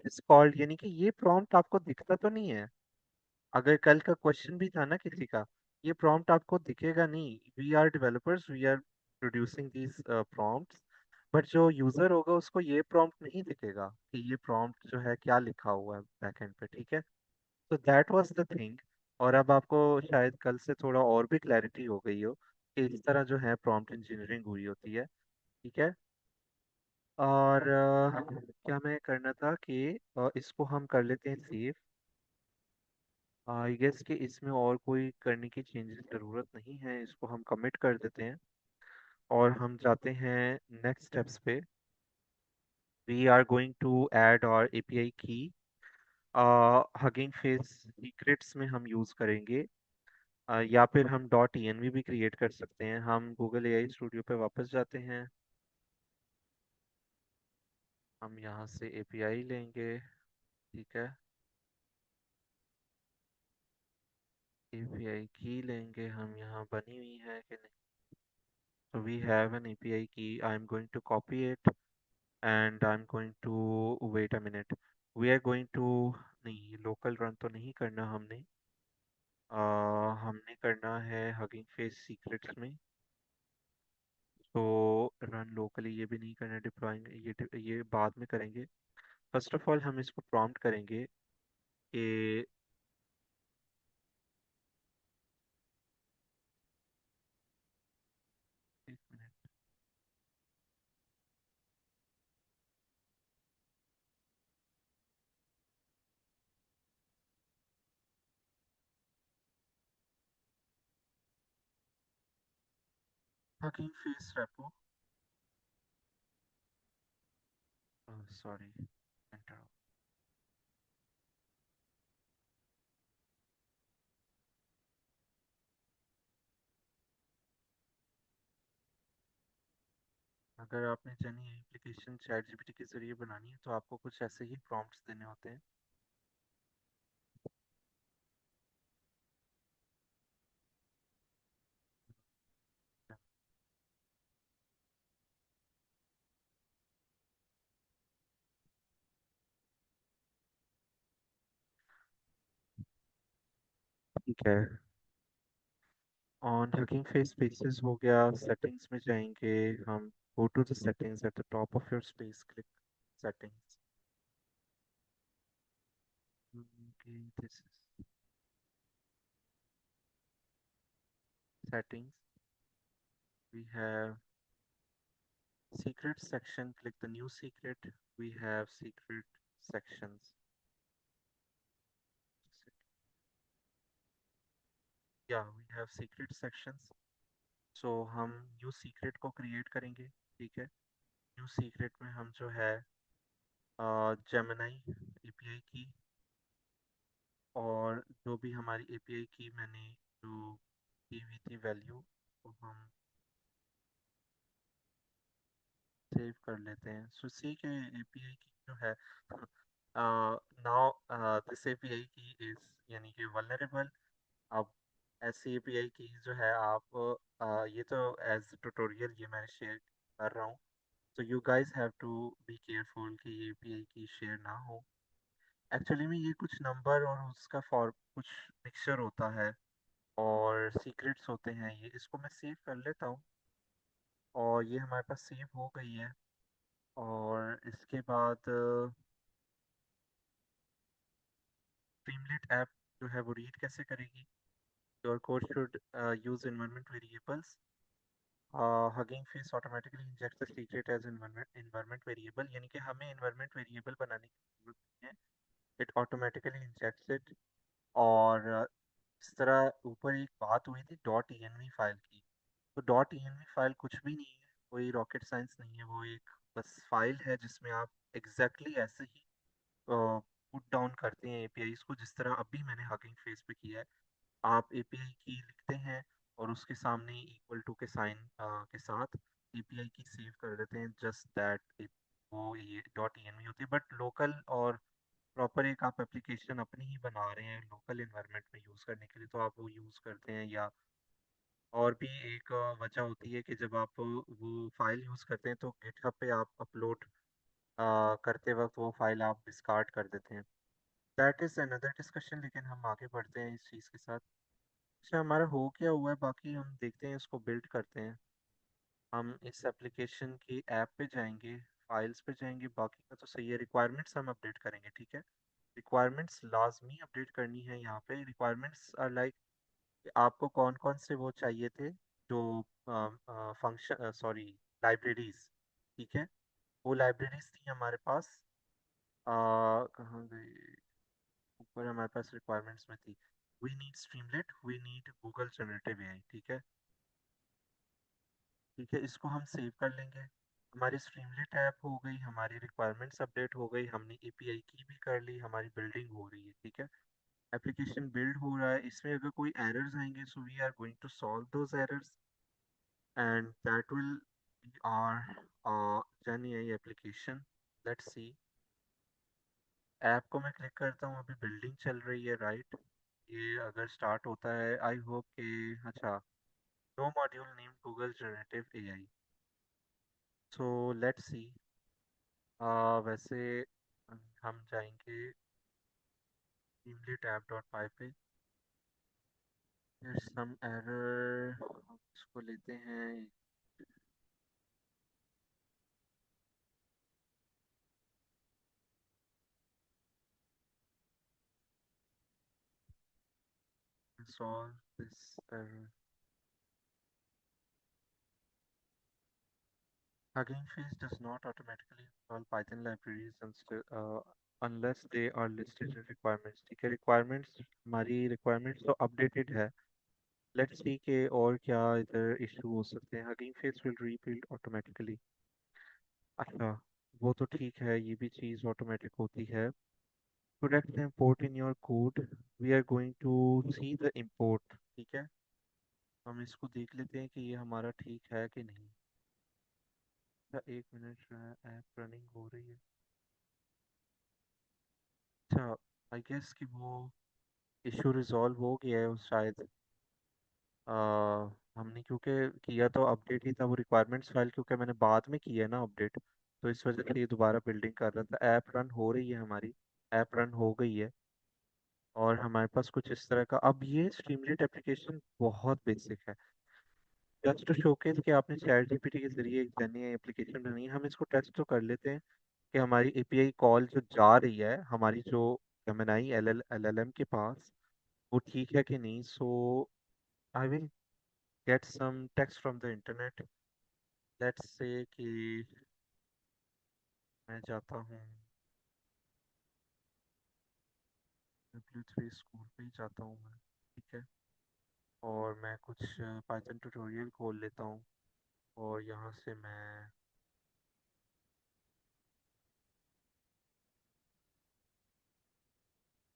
A: इट्स कॉल्ड, यानी कि ये प्रॉम्प्ट आपको दिखता तो नहीं है। अगर कल का क्वेश्चन भी था ना किसी का, ये प्रॉम्प्ट आपको दिखेगा नहीं। We are developers, we are producing these prompts, but जो यूजर होगा उसको ये प्रॉम्प्ट नहीं दिखेगा कि ये प्रॉम्प्ट जो है क्या लिखा हुआ है बैकएंड पे। ठीक है, तो दैट वाज द थिंग। और अब आपको शायद कल से थोड़ा और भी क्लैरिटी हो गई हो कि इस तरह जो है प्रॉम्प्ट इंजीनियरिंग हुई होती है। ठीक है, और क्या मैं करना था कि इसको हम कर लेते हैं सेव। आई गेस कि इसमें और कोई करने की चेंजेस ज़रूरत नहीं है, इसको हम कमिट कर देते हैं और हम जाते हैं नेक्स्ट स्टेप्स पे। We are going to add और एपीआई की हगिंग फेस सीक्रेट्स में हम यूज़ करेंगे। या फिर हम डॉट env भी क्रिएट कर सकते हैं। हम गूगल एआई स्टूडियो पे वापस जाते हैं, हम यहाँ से एपीआई लेंगे। ठीक है, एपीआई की लेंगे हम, यहाँ बनी हुई है कि नहीं। So we have an API key. I'm going to copy it and I'm going to wait a minute. We are going to नहीं लोकल रन तो नहीं करना हमने, हमने करना है हगिंग फेस सीक्रेट्स में। तो रन लोकली ये भी नहीं करना, डिप्लॉइंग ये बाद में करेंगे। फर्स्ट ऑफ ऑल हम इसको प्रॉम्प्ट करेंगे कि Hugging Face Repo, sorry, enter. अगर आपने जानी एप्लीकेशन चैट जीपीटी के जरिए बनानी है तो आपको कुछ ऐसे ही प्रॉम्प्ट्स देने होते हैं। ठीक है, ऑन हगिंग फेस स्पेसेस हो गया, सेटिंग्स में जाएंगे हम। Go to the settings at the top of your space, click settings. Okay, this is settings. We have secret section, click the new secret. We have secret sections. Yeah, we have secret sections. So हम new secret को create करेंगे। ठीक है, new secret में हम जो है Gemini API की, और जो भी हमारी एपीआई की मैंने जो की हुई थी वैल्यू, तो हम सेव कर लेते हैं। सो सी के एपीआई की जो है, नाउ दिस एपीआई की इज यानी कि वल्नरेबल। अब ऐसी एपीआई की जो है आप ये तो एज ट्यूटोरियल ये मैं शेयर कर रहा हूँ, तो you guys have to be careful कि ये एपीआई की शेयर ना हो। एक्चुअली में ये कुछ नंबर और उसका फॉर कुछ मिक्सचर होता है और सीक्रेट्स होते हैं। ये इसको मैं सेव कर लेता हूँ, और ये हमारे पास सेव हो गई है। और इसके बाद स्ट्रीमलेट ऐप जो है वो रीड कैसे करेगी। Your code should use environment variables. Hugging Face automatically inject the secret as environment variable, यानी कि हमें एनवायरनमेंट वेरिएबल बनाने की जरूरत नहीं है, इट ऑटोमेटिकली इंजेक्ट्स इट। और इस तरह ऊपर एक बात हुई थी डॉट env फाइल की, तो डॉट env फाइल कुछ भी नहीं है, कोई रॉकेट साइंस नहीं है। वो एक बस फाइल है जिसमें आप एग्जैक्टली ऐसे ही पुट डाउन करते हैं एपीआईज को, जिस तरह अभी मैंने हगिंग फेस पे किया है। आप एपीआई की लिखते हैं और उसके सामने इक्वल टू के साइन के साथ एपीआई की सेव कर देते हैं, जस्ट दैट वो ये डॉट env होती है। बट लोकल और प्रॉपर एक आप एप्लीकेशन अपनी ही बना रहे हैं लोकल इन्वायरमेंट में यूज़ करने के लिए, तो आप वो यूज़ करते हैं। या और भी एक वजह होती है कि जब आप वो फाइल यूज़ करते हैं तो गिटहब पे आप अपलोड करते वक्त वो फाइल आप डिस्कार्ड कर देते हैं। दैट इज़ अनदर डिस्कशन, लेकिन हम आगे बढ़ते हैं इस चीज़ के साथ। अच्छा, हमारा हो क्या हुआ है, बाकी हम देखते हैं, इसको बिल्ड करते हैं। हम इस एप्लीकेशन की ऐप पे जाएंगे, फाइल्स पे जाएंगे, बाकी का तो सही है। रिक्वायरमेंट्स हम अपडेट करेंगे, ठीक है। रिक्वायरमेंट्स लाजमी अपडेट करनी है। यहाँ पे रिक्वायरमेंट्स आर लाइक आपको कौन कौन से वो चाहिए थे, जो फंक्शन सॉरी लाइब्रेरीज, ठीक है। वो लाइब्रेरीज थी हमारे पास, कहाँ गई, ऊपर हमारे पास रिक्वायरमेंट्स में थी। We need Streamlit, we need Google generative AI, ठीक है। ठीक है, इसको हम सेव कर लेंगे। हमारी स्ट्रीमलेट ऐप हो गई, हमारी रिक्वायरमेंट्स अपडेट हो गई, हमने एपीआई की भी कर ली, हमारी बिल्डिंग हो रही है, ठीक है। एप्लीकेशन बिल्ड हो रहा है। इसमें अगर कोई एरर्स आएंगे, so we are going to solve those errors, and that will be our Gen AI application. Let's see, app को मैं क्लिक करता हूँ, अभी बिल्डिंग चल रही है, राइट। ये अगर स्टार्ट होता है, आई होप कि अच्छा, no module name Google generative AI. So let's see, वैसे हम जाएंगे टीमलेट ऐप डॉट पाई पे। there's some error, हम इसको लेते हैं। solve this error. Hugging Face does not automatically install Python libraries unless they are listed in requirements। ठीक है, requirements, हमारी requirements तो updated है, लेट्स सी के और क्या इधर इशू हो सकते हैं। Hugging face will rebuild automatically. अच्छा, वो तो ठीक है, ये भी चीज़ ऑटोमेटिक होती है। Product name import in your code, we are going to see the import। ठीक है, हम इसको देख लेते हैं कि ये हमारा ठीक है कि नहीं। अच्छा, 1 मिनट, ऐप रनिंग हो रही है। अच्छा, आई गेस कि वो इशू रिजॉल्व हो गया है उस शायद। आ, हमने क्योंकि किया तो अपडेट ही था, वो रिक्वायरमेंट्स फाइल क्योंकि मैंने बाद में किया है ना अपडेट, तो इस वजह से ये दोबारा बिल्डिंग कर रहा था। ऐप रन हो रही है हमारी, ऐप रन हो गई है। और हमारे पास कुछ इस तरह का, अब ये स्ट्रीमलीट एप्लीकेशन बहुत बेसिक है। जस्ट टू शोकेस कि आपने चैट जीपीटी के जरिए एक नई एप्लीकेशन बनाई है, हम इसको टेस्ट तो कर लेते हैं कि हमारी एपीआई कॉल जो जा रही है हमारी जो जेमिनी एलएलएम के पास, वो ठीक है कि नहीं। So I will get some text from the internet. Let's say कि मैं जाता हूँ W3 स्कूल पे ही जाता हूँ मैं, ठीक है। और मैं कुछ पाइथन ट्यूटोरियल खोल लेता हूँ, और यहाँ से मैं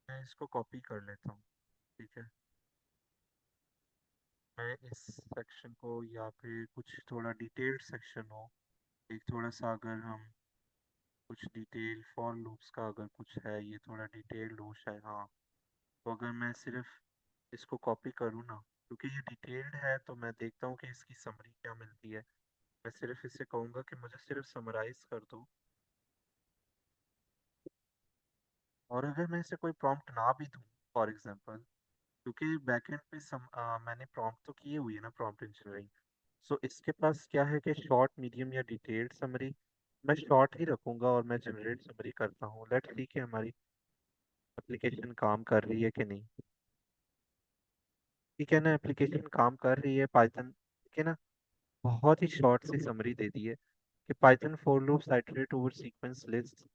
A: इसको कॉपी कर लेता हूँ, ठीक है। मैं इस सेक्शन को, या फिर कुछ थोड़ा डिटेल्ड सेक्शन हो, एक थोड़ा सा अगर हम कुछ डिटेल फॉर लूप्स का अगर कुछ है, ये थोड़ा डिटेल्ड हो शायद, हाँ। तो अगर मैं सिर्फ इसको कॉपी करूँ ना, क्योंकि ये डिटेल्ड है, तो मैं देखता हूँ कि इसकी समरी क्या मिलती है। मैं सिर्फ इसे कहूँगा कि मुझे सिर्फ समराइज कर दो। और अगर मैं इसे कोई प्रॉम्प्ट ना भी दूँ, फॉर एग्जांपल, क्योंकि बैकएंड पे मैंने प्रॉम्प्ट तो किए हुई है ना, प्रॉम्प्ट इंजीनियरिंग। सो इसके पास क्या है कि शॉर्ट, मीडियम या डिटेल्ड समरी। मैं शॉर्ट ही रखूंगा और मैं जनरेट समरी करता हूँ। लेट्स सी कि हमारी एप्लीकेशन काम कर रही है कि नहीं। ठीक है ना, एप्लीकेशन काम कर रही है पाइथन, ठीक है ना। बहुत ही शॉर्ट सी समरी दे दी है कि Python for loops iterate over sequence list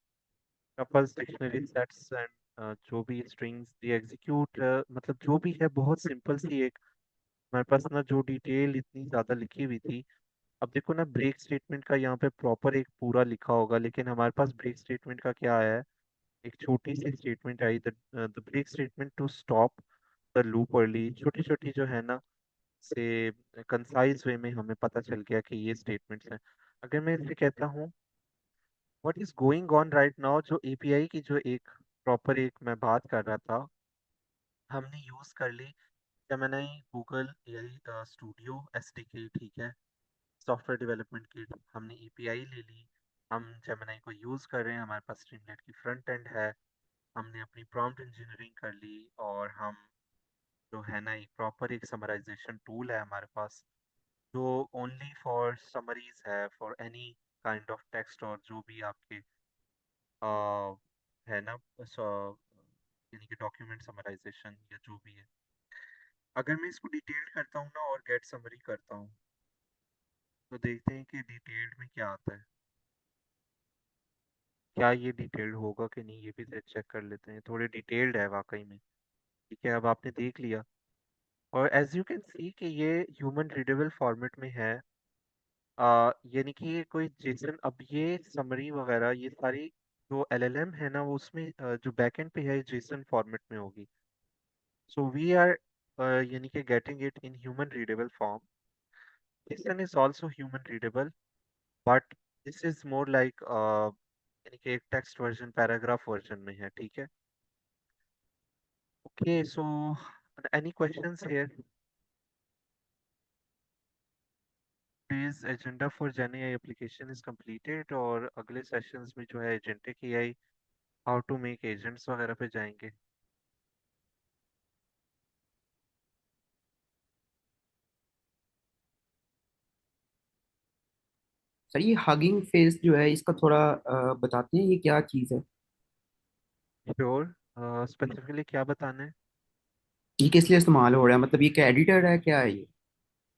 A: tuples dictionary sets and जो भी स्ट्रिंग्स दी एग्जीक्यूट, मतलब जो भी है, बहुत सिंपल सी एक। हमारे पास ना जो डिटेल इतनी ज़्यादा लिखी हुई थी। अब देखो ना, ब्रेक स्टेटमेंट का यहाँ पे प्रॉपर एक पूरा लिखा होगा, लेकिन हमारे पास ब्रेक स्टेटमेंट का क्या आया है, एक छोटी सी स्टेटमेंट आई, the break statement to stop the loop early. छोटी छोटी जो है ना, से कंसाइज वे में हमें पता चल गया कि ये स्टेटमेंट्स हैं। अगर मैं इसे कहता हूँ what is going on right now, जो एपीआई की जो एक प्रॉपर एक मैं बात कर रहा था, हमने यूज कर ली Gemini, Google AI Studio SDK, ठीक है, सॉफ्टवेयर डेवलपमेंट किट। हमने एपीआई ले ली, हम जेमिनी को यूज़ कर रहे हैं, हमारे पास स्ट्रीमलाइट की फ्रंट एंड है। हमने अपनी प्रॉम्प्ट इंजीनियरिंग कर ली, और हम जो है ना, एक प्रॉपर एक समराइजेशन टूल है हमारे पास, जो ओनली फॉर समरीज है, for any kind of text, और जो भी आपके है ना, यानी कि डॉक्यूमेंट समराइजेशन या जो भी है। अगर मैं इसको डिटेल करता हूँ ना और गेट समरी करता हूँ, तो देखते हैं कि डिटेल्ड में क्या आता है। क्या ये डिटेल्ड होगा कि नहीं, ये भी चेक कर लेते हैं। थोड़े डिटेल्ड है वाकई में, ठीक है। अब आपने देख लिया, और एज यू कैन सी कि ये ह्यूमन रीडेबल फॉर्मेट में है। यानी कि ये कोई जेसन, अब ये समरी वगैरह ये सारी जो एलएलएम है ना, वो उसमें जो बैकएंड पे है जेसन फॉर्मेट में होगी। सो वी आर यानी कि getting it in human readable form. Jason is also human readable, but this is more like यानी कि एक टेक्स्ट वर्जन, पैराग्राफ वर्जन में है, ठीक है। Okay, so any questions here? Today's agenda for Gen AI application is completed, और अगले sessions में जो है agentic AI, how to make agents वगैरह पे जाएंगे।
D: सर ये हगिंग फेस जो है इसका थोड़ा बताते हैं ये क्या चीज़ है?
A: श्योर, स्पेसिफिकली क्या बताना है।
D: ये किस लिए इस्तेमाल हो रहा है, मतलब ये क्या एडिटर है, क्या है ये?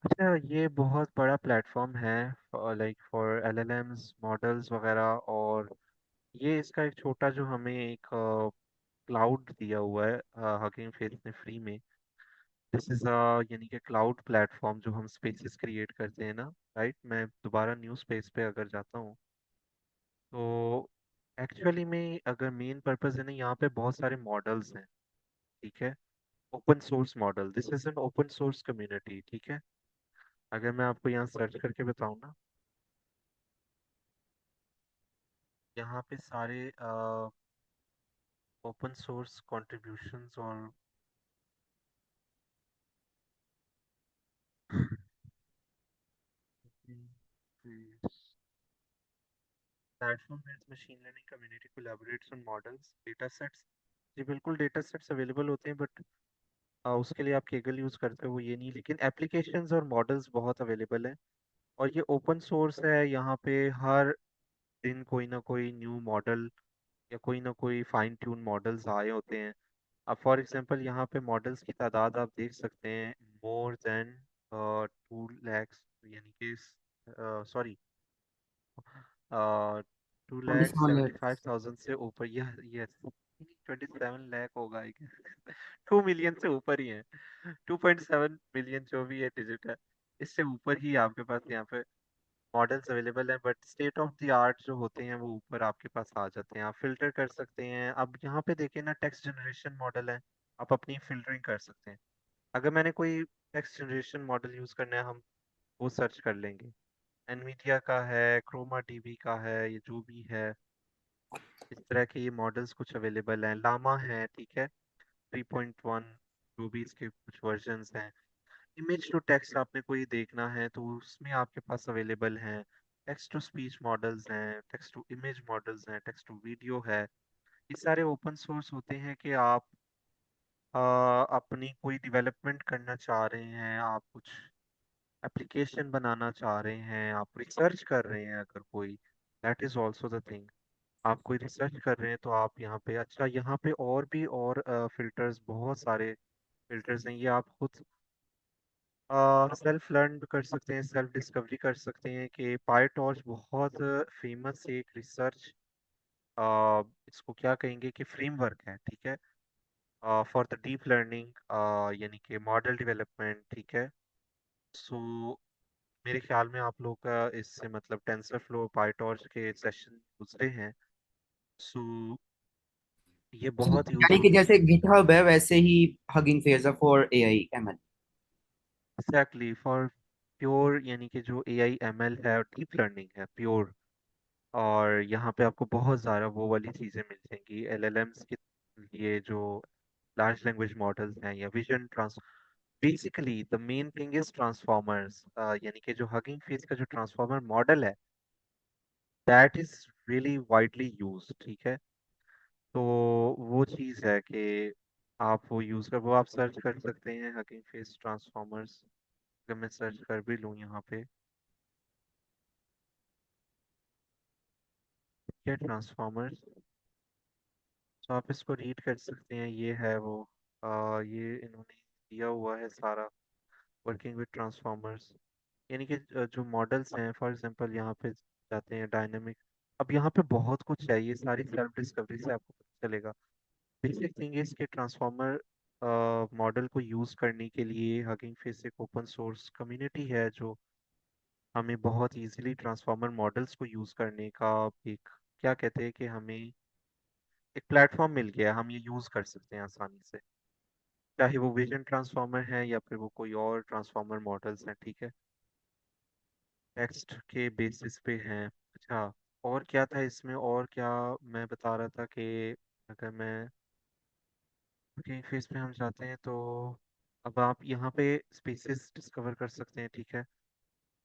A: अच्छा, ये बहुत बड़ा प्लेटफॉर्म है लाइक फॉर एलएलएम्स मॉडल्स वगैरह, और ये इसका एक छोटा जो हमें एक क्लाउड दिया हुआ है हगिंग फेस ने फ्री में। दिस इज अ यानी कि क्लाउड प्लेटफॉर्म जो हम स्पेसेस क्रिएट करते हैं ना, राइट। मैं दोबारा न्यू स्पेस पे अगर जाता हूँ तो एक्चुअली में अगर मेन पर्पस है ना, यहाँ पे बहुत सारे मॉडल्स हैं, ठीक है। Open source model, this is an open source community, ठीक है। अगर मैं आपको यहाँ सर्च करके बताऊँ ना, यहाँ पे सारे ओपन सोर्स कंट्रीब्यूशंस और platform health machine learning community collaborates on models data sets. जी बिल्कुल, डेटा सेट्स अवेलेबल होते हैं, बट उसके लिए आप केगल यूज़ करते हो वो ये नहीं, लेकिन एप्लीकेशंस और मॉडल्स बहुत अवेलेबल हैं। और ये ओपन सोर्स है, यहाँ पे हर दिन कोई ना कोई न्यू मॉडल या कोई ना कोई फाइन ट्यून मॉडल्स आए होते हैं। अब फॉर एग्जांपल यहाँ पे मॉडल्स की तादाद आप देख सकते हैं, मोर देन 2 lakhs, यानी कि सॉरी 2,75,000 से ऊपर, यह यस 27 लाख होगा, 2 मिलियन से ऊपर ही है। 2.7 मिलियन जो भी है डिजिट है, इससे ऊपर ही आपके पास यहाँ पे मॉडल्स अवेलेबल हैं। But state of the art जो होते हैं वो ऊपर आपके पास आ जाते हैं, आप फिल्टर कर सकते हैं। अब यहाँ पे देखें ना, टेक्स्ट जनरेशन मॉडल है, आप अपनी फिल्टरिंग कर सकते हैं। अगर मैंने कोई टेक्स्ट जनरेशन मॉडल यूज़ करना है, हम वो सर्च कर लेंगे। एनवीडिया का है, क्रोमा टीवी का है, ये जो भी है, इस तरह के ये मॉडल्स कुछ अवेलेबल हैं। लामा है, ठीक है, 3.1, जो भी इसके कुछ वर्जन्स हैं। इमेज टू टेक्स्ट आपने कोई देखना है तो उसमें आपके पास अवेलेबल हैं। टेक्स्ट टू स्पीच मॉडल्स हैं, टेक्स्ट टू इमेज मॉडल्स हैं, टेक्स्ट टू वीडियो है। ये सारे ओपन सोर्स होते हैं कि आप अपनी कोई डेवलपमेंट करना चाह रहे हैं, आप कुछ एप्लीकेशन बनाना चाह रहे हैं, आप रिसर्च कर रहे हैं, अगर कोई, that is also the thing. आप कोई रिसर्च कर रहे हैं तो आप यहाँ पे, अच्छा यहाँ पे और भी और फिल्टर्स, बहुत सारे फिल्टर्स हैं, ये आप खुद सेल्फ लर्न कर सकते हैं, सेल्फ डिस्कवरी कर सकते हैं। कि पाईटॉर्च बहुत फेमस एक रिसर्च, इसको क्या कहेंगे कि फ्रेमवर्क है, ठीक है, फॉर द डीप लर्निंग, यानी कि मॉडल डेवलपमेंट, ठीक है। सो मेरे ख्याल में आप लोग का इससे मतलब टेंसर फ्लो पाईटॉर्च के सेशन गुजरे हैं। सो ये बहुत
D: यानी कि
A: यूजफुल
D: जैसे गिटहब है वैसे ही हगिंग फेस है for AI ML.
A: Exactly for pure, यानी कि जो ए आई एम एल है और डीप लर्निंग है प्योर। और यहाँ पे आपको बहुत ज़्यादा वो वाली चीज़ें मिल जाएंगी एल एल एम्स के, ये जो लार्ज लैंग्वेज मॉडल्स हैं या vision trans, basically the main thing is transformers, यानी कि जो हगिंग फेस का जो ट्रांसफॉर्मर मॉडल है, that is really widely use, ठीक है। तो वो चीज़ है कि आप वो यूज़ कर, वो आप सर्च कर सकते हैं, हगिंग फेस ट्रांसफॉर्मर्स। अगर मैं सर्च कर भी लूँ यहाँ पे, क्या ट्रांसफॉर्मर्स, तो आप इसको रीड कर सकते हैं। ये है वो, ये इन्होंने दिया हुआ है सारा, वर्किंग विद ट्रांसफॉर्मर्स, यानी कि जो मॉडल्स हैं, फॉर एग्जांपल यहाँ पे जाते हैं डायनेमिक। अब यहाँ पे बहुत कुछ है, ये सारी सेल्फ डिस्कवरी से आपको पता चलेगा। बेसिक थिंग इज कि ट्रांसफॉर्मर मॉडल को यूज़ करने के लिए हगिंग फेस एक ओपन सोर्स कम्युनिटी है, जो हमें बहुत इजीली ट्रांसफॉर्मर मॉडल्स को यूज़ करने का एक, क्या कहते हैं कि हमें एक प्लेटफॉर्म मिल गया है, हम ये यूज़ कर सकते हैं आसानी से, चाहे वो विजन ट्रांसफॉर्मर है या फिर वो कोई और ट्रांसफॉर्मर मॉडल्स हैं, ठीक है, टेक्स्ट के बेसिस पे हैं। अच्छा, और क्या था इसमें, और क्या मैं बता रहा था कि अगर मैं बुकिंग फेज पे हम जाते हैं तो अब आप यहाँ पे स्पेसेस डिस्कवर कर सकते हैं, ठीक है।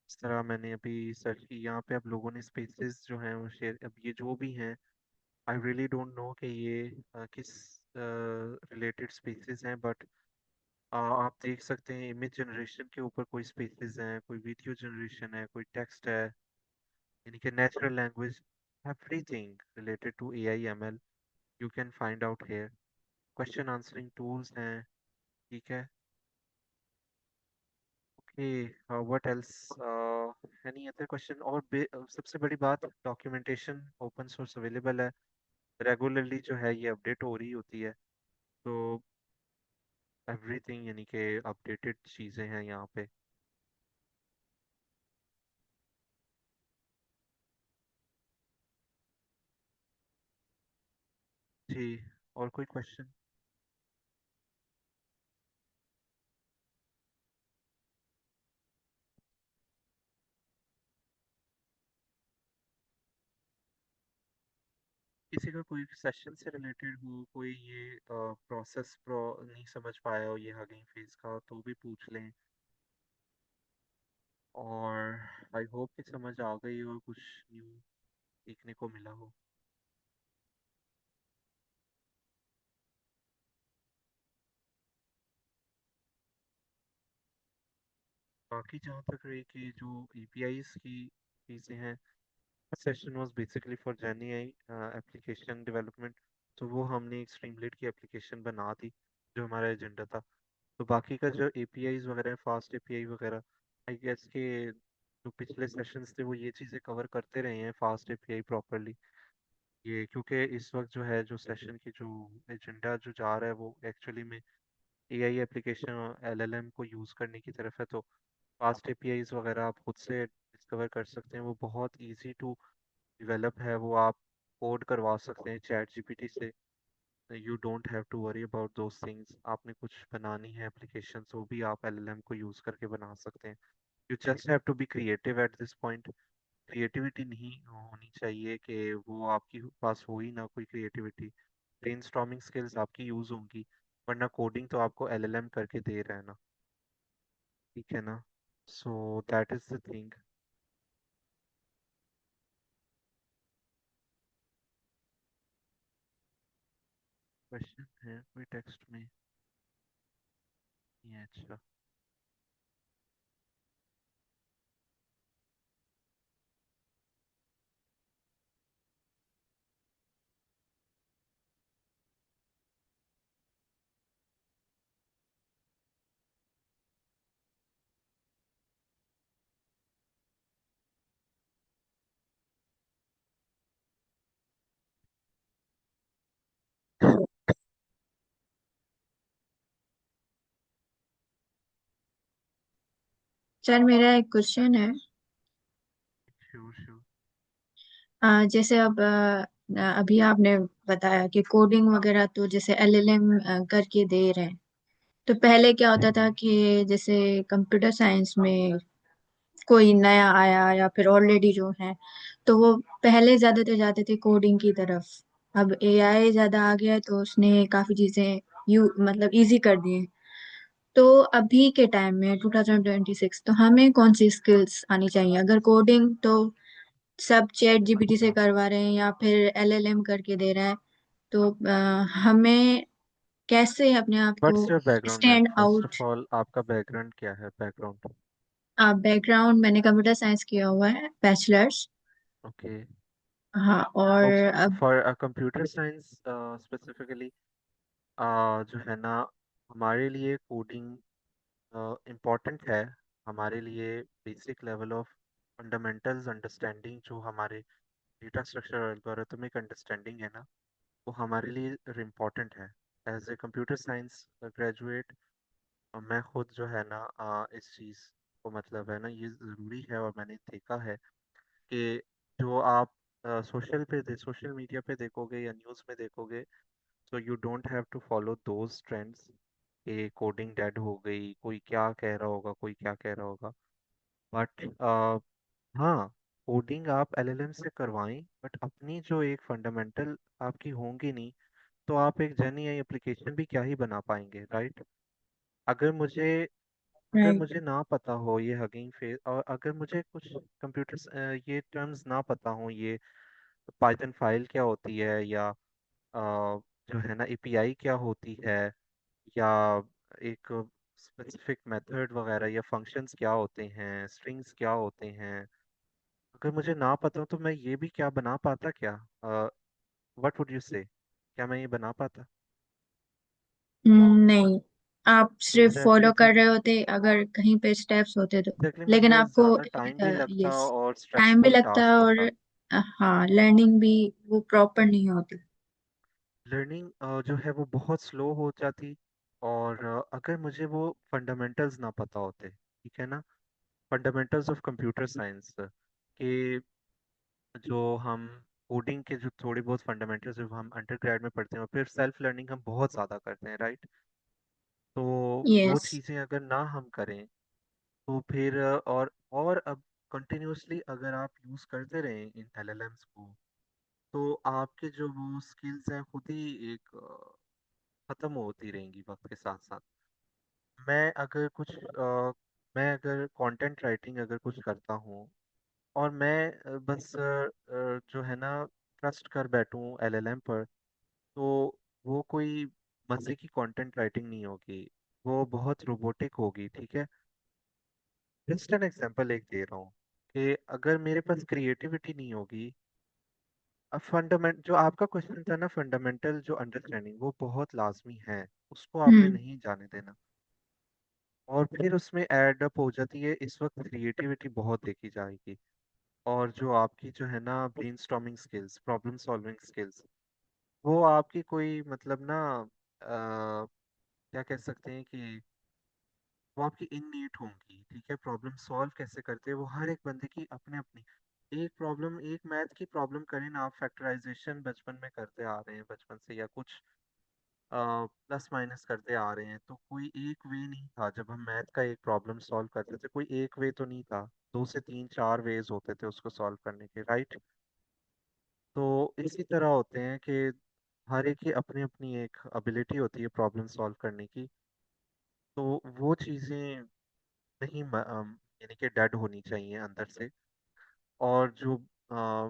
A: इस तरह मैंने अभी सर्च की, यहाँ पे अब लोगों ने स्पेसेस जो हैं वो शेयर, अब ये जो भी हैं, आई रियली डोंट नो कि ये किस रिलेटेड स्पेसेस हैं, बट आप देख सकते हैं इमेज जनरेशन के ऊपर कोई स्पेसेस हैं, कोई वीडियो जनरेशन है, कोई टेक्स्ट है, यानी कि natural language, everything related to A I M L you can find out here. Question answering tools हैं, ठीक है। Okay, what else, any other question, और सबसे बड़ी बात, डॉक्यूमेंटेशन ओपन सोर्स अवेलेबल है, रेगुलरली जो है ये अपडेट हो रही होती है। तो एवरीथिंग, यानी कि अपडेटेड चीज़ें हैं यहाँ पे। जी, और कोई क्वेश्चन? किसी का कोई सेशन से रिलेटेड हो, कोई ये प्रोसेस नहीं समझ पाया हो ये हगिंग फेज का, तो भी पूछ लें। और आई होप कि समझ आ गई हो, कुछ न्यू सीखने को मिला हो। बाकी जहाँ तक रही कि जो APIs की चीज़ें हैं, session was basically for jenny I application development. तो वो हमने एक स्ट्रीमलेट की एप्लीकेशन बना दी, जो हमारा एजेंडा था। तो बाकी का जो APIs वगैरह है, फास्ट API वगैरह, आई गेस के जो पिछले सेशंस थे वो ये चीज़ें कवर करते रहे हैं, फास्ट API प्रॉपरली। ये क्योंकि इस वक्त जो है, जो सेशन की जो एजेंडा जो जा रहा है, वो एक्चुअली में AI एप्लीकेशन LLM को यूज़ करने की तरफ है। तो फास्ट APIs वगैरह आप खुद से डिस्कवर कर सकते हैं, वो बहुत इजी टू डेवलप है। वो आप कोड करवा सकते हैं ChatGPT से। You don't have to worry about those things. आपने कुछ बनानी है एप्लीकेशन, वो भी आप LLM को यूज़ करके बना सकते हैं। You just have to be creative at this point. Creativity नहीं होनी चाहिए कि वो आपके पास हो ही ना कोई क्रिएटिविटी। ब्रेनस्टॉर्मिंग स्किल्स आपकी यूज़ होंगी, वरना कोडिंग तो आपको LLM करके दे रहा है ना। ठीक है ना? So that is the thing. Question है कोई टेक्स्ट में? ये अच्छा।
E: सर मेरा एक क्वेश्चन है।
A: Sure sure.
E: जैसे अब अभी आपने बताया कि कोडिंग वगैरह तो जैसे एलएलएम करके दे रहे हैं। तो पहले क्या होता था
A: हम्म।
E: कि जैसे कंप्यूटर साइंस में कोई नया आया या फिर ऑलरेडी जो है, तो वो पहले ज्यादातर जाते थे कोडिंग की तरफ। अब एआई ज्यादा आ गया है तो उसने काफी चीजें यू मतलब इजी कर दी हैं। तो अभी के टाइम में 2026 तो हमें कौन सी स्किल्स आनी चाहिए? अगर कोडिंग तो सब चैट जीपीटी से
A: अच्छा,
E: करवा रहे हैं या फिर एलएलएम करके दे रहा है। तो हमें कैसे अपने आप को
A: what's your background ma'am?
E: Stand
A: first
E: out?
A: Of all, आपका बैकग्राउंड क्या है, बैकग्राउंड?
E: बैकग्राउंड मैंने कंप्यूटर साइंस किया हुआ है, बैचलर्स।
A: ओके।
E: हाँ और अब
A: फॉर कंप्यूटर साइंस स्पेसिफिकली, जो है ना, हमारे लिए कोडिंग इम्पॉर्टेंट है। हमारे लिए basic level of fundamentals understanding, जो हमारे डेटा स्ट्रक्चर और एल्गोरिथमिक अंडरस्टैंडिंग है ना, वो हमारे लिए इम्पॉर्टेंट है। As a computer science graduate, मैं खुद जो है ना, इस चीज़ को मतलब है ना, ये ज़रूरी है। और मैंने देखा है कि जो आप सोशल मीडिया पे देखोगे या न्यूज़ में देखोगे, तो you don't have to follow those trends. कि कोडिंग डेड हो गई, कोई क्या कह रहा होगा, कोई क्या कह रहा होगा। बट हाँ, कोडिंग आप LLM से करवाएं, बट अपनी जो एक फंडामेंटल आपकी होंगी नहीं, तो आप एक जर्नी या एप्लीकेशन भी क्या ही बना पाएंगे, राइट? अगर मुझे अगर
E: राइट।
A: मुझे ना पता हो ये हगिंग फेस, और अगर मुझे कुछ ये टर्म्स ना पता हो, ये पाइथन फाइल क्या होती है, या जो है ना API क्या होती है, या एक स्पेसिफिक मेथड वगैरह या फंक्शंस क्या होते हैं, स्ट्रिंग्स क्या होते हैं, अगर मुझे ना पता हो, तो मैं ये भी क्या बना पाता क्या? व्हाट वुड यू से? क्या मैं ये बना पाता?
E: नहीं, आप सिर्फ
A: एग्जैक्टली
E: फॉलो
A: तो
E: कर रहे होते अगर कहीं पे स्टेप्स होते तो।
A: एग्जैक्टली
E: लेकिन
A: मुझे
E: आपको
A: ज़्यादा टाइम भी लगता
E: यस,
A: और
E: टाइम भी
A: स्ट्रेसफुल
E: लगता है
A: टास्क
E: और
A: होता।
E: हाँ लर्निंग भी वो प्रॉपर नहीं होती।
A: लर्निंग जो है वो बहुत स्लो हो जाती, और अगर मुझे वो फंडामेंटल्स ना पता होते, ठीक है ना, फंडामेंटल्स ऑफ कंप्यूटर साइंस के, जो हम कोडिंग के जो थोड़े बहुत फंडामेंटल्स जो हम अंडरग्रेड में पढ़ते हैं और फिर सेल्फ लर्निंग हम बहुत ज़्यादा करते हैं, राइट। तो वो
E: यस।
A: चीज़ें अगर ना हम करें तो फिर और अब कंटिन्यूअसली अगर आप यूज़ करते रहें इन एलएलएम्स को, तो आपके जो वो स्किल्स हैं खुद ही एक ख़त्म होती रहेंगी वक्त के साथ साथ। मैं अगर मैं अगर कंटेंट राइटिंग अगर कुछ करता हूँ और मैं बस जो है ना ट्रस्ट कर बैठूं एलएलएम पर, तो वो कोई मज़े की कंटेंट राइटिंग नहीं होगी, वो बहुत रोबोटिक होगी, ठीक है। जस्ट एन एग्जांपल एक दे रहा हूँ कि अगर मेरे पास क्रिएटिविटी नहीं होगी, अब फंडामेंट जो आपका क्वेश्चन था ना, फंडामेंटल जो अंडरस्टैंडिंग वो बहुत लाजमी है, उसको आपने
E: हम्म।
A: नहीं जाने देना। और फिर उसमें ऐड अप हो जाती है, इस वक्त क्रिएटिविटी बहुत देखी जाएगी, और जो आपकी जो है ना brainstorming skills, problem solving skills, वो आपकी कोई मतलब ना क्या कह सकते हैं कि वो आपकी इननीट होंगी, ठीक है। प्रॉब्लम सॉल्व कैसे करते हैं वो हर एक बंदे की अपने अपनी, एक मैथ की प्रॉब्लम करें ना आप, फैक्टराइजेशन बचपन में करते आ रहे हैं बचपन से, या कुछ प्लस माइनस करते आ रहे हैं, तो कोई एक वे नहीं था जब हम मैथ का एक प्रॉब्लम सॉल्व करते थे, कोई एक वे तो नहीं था, दो से तीन चार वेज होते थे उसको सॉल्व करने के, राइट। तो इसी तरह होते हैं कि हर एक की अपनी अपनी एक एबिलिटी होती है प्रॉब्लम सॉल्व करने की। तो वो चीज़ें नहीं यानी कि डेड होनी चाहिए अंदर से। और जो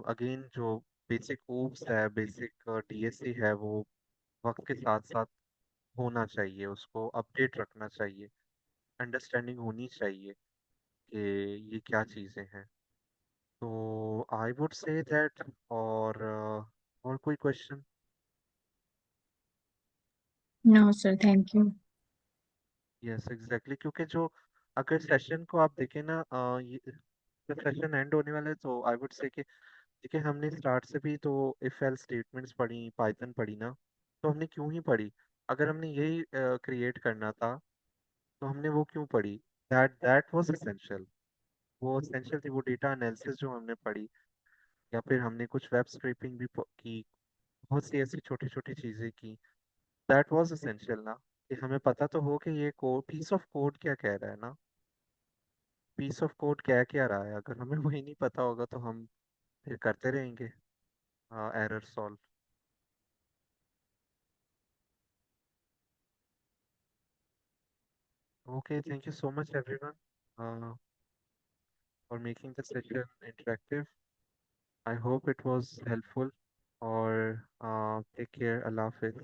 A: अगेन जो बेसिक ओप्स है, बेसिक डीएसए है, वो वक्त के साथ साथ होना चाहिए, उसको अपडेट रखना चाहिए, अंडरस्टैंडिंग होनी चाहिए कि ये क्या चीज़ें हैं। तो आई वुड से दैट। और कोई question?
E: No sir, thank you.
A: Yes exactly, क्योंकि जो अगर सेशन को आप देखें ना, ये जब सेशन एंड होने वाला है, तो आई वुड से कि देखिए, हमने स्टार्ट से भी तो इफ एल्स स्टेटमेंट्स पढ़ी, पाइथन पढ़ी ना, तो हमने क्यों ही पढ़ी? अगर हमने यही क्रिएट करना था तो हमने वो क्यों पढ़ी? दैट वाज एसेंशियल, वो एसेंशियल थी, वो डेटा एनालिसिस जो हमने पढ़ी, या फिर हमने कुछ वेब स्क्रैपिंग भी की, बहुत सी ऐसी छोटी छोटी चीज़ें की, दैट वाज एसेंशियल ना, कि हमें पता तो हो कि ये कोड, पीस ऑफ कोड क्या कह रहा है ना, पीस ऑफ कोड क्या क्या रहा है, अगर हमें वही नहीं पता होगा तो हम फिर करते रहेंगे error solve. Okay, thank you so much everyone for making the session interactive. I hope it was helpful, or take care. Allah Hafiz.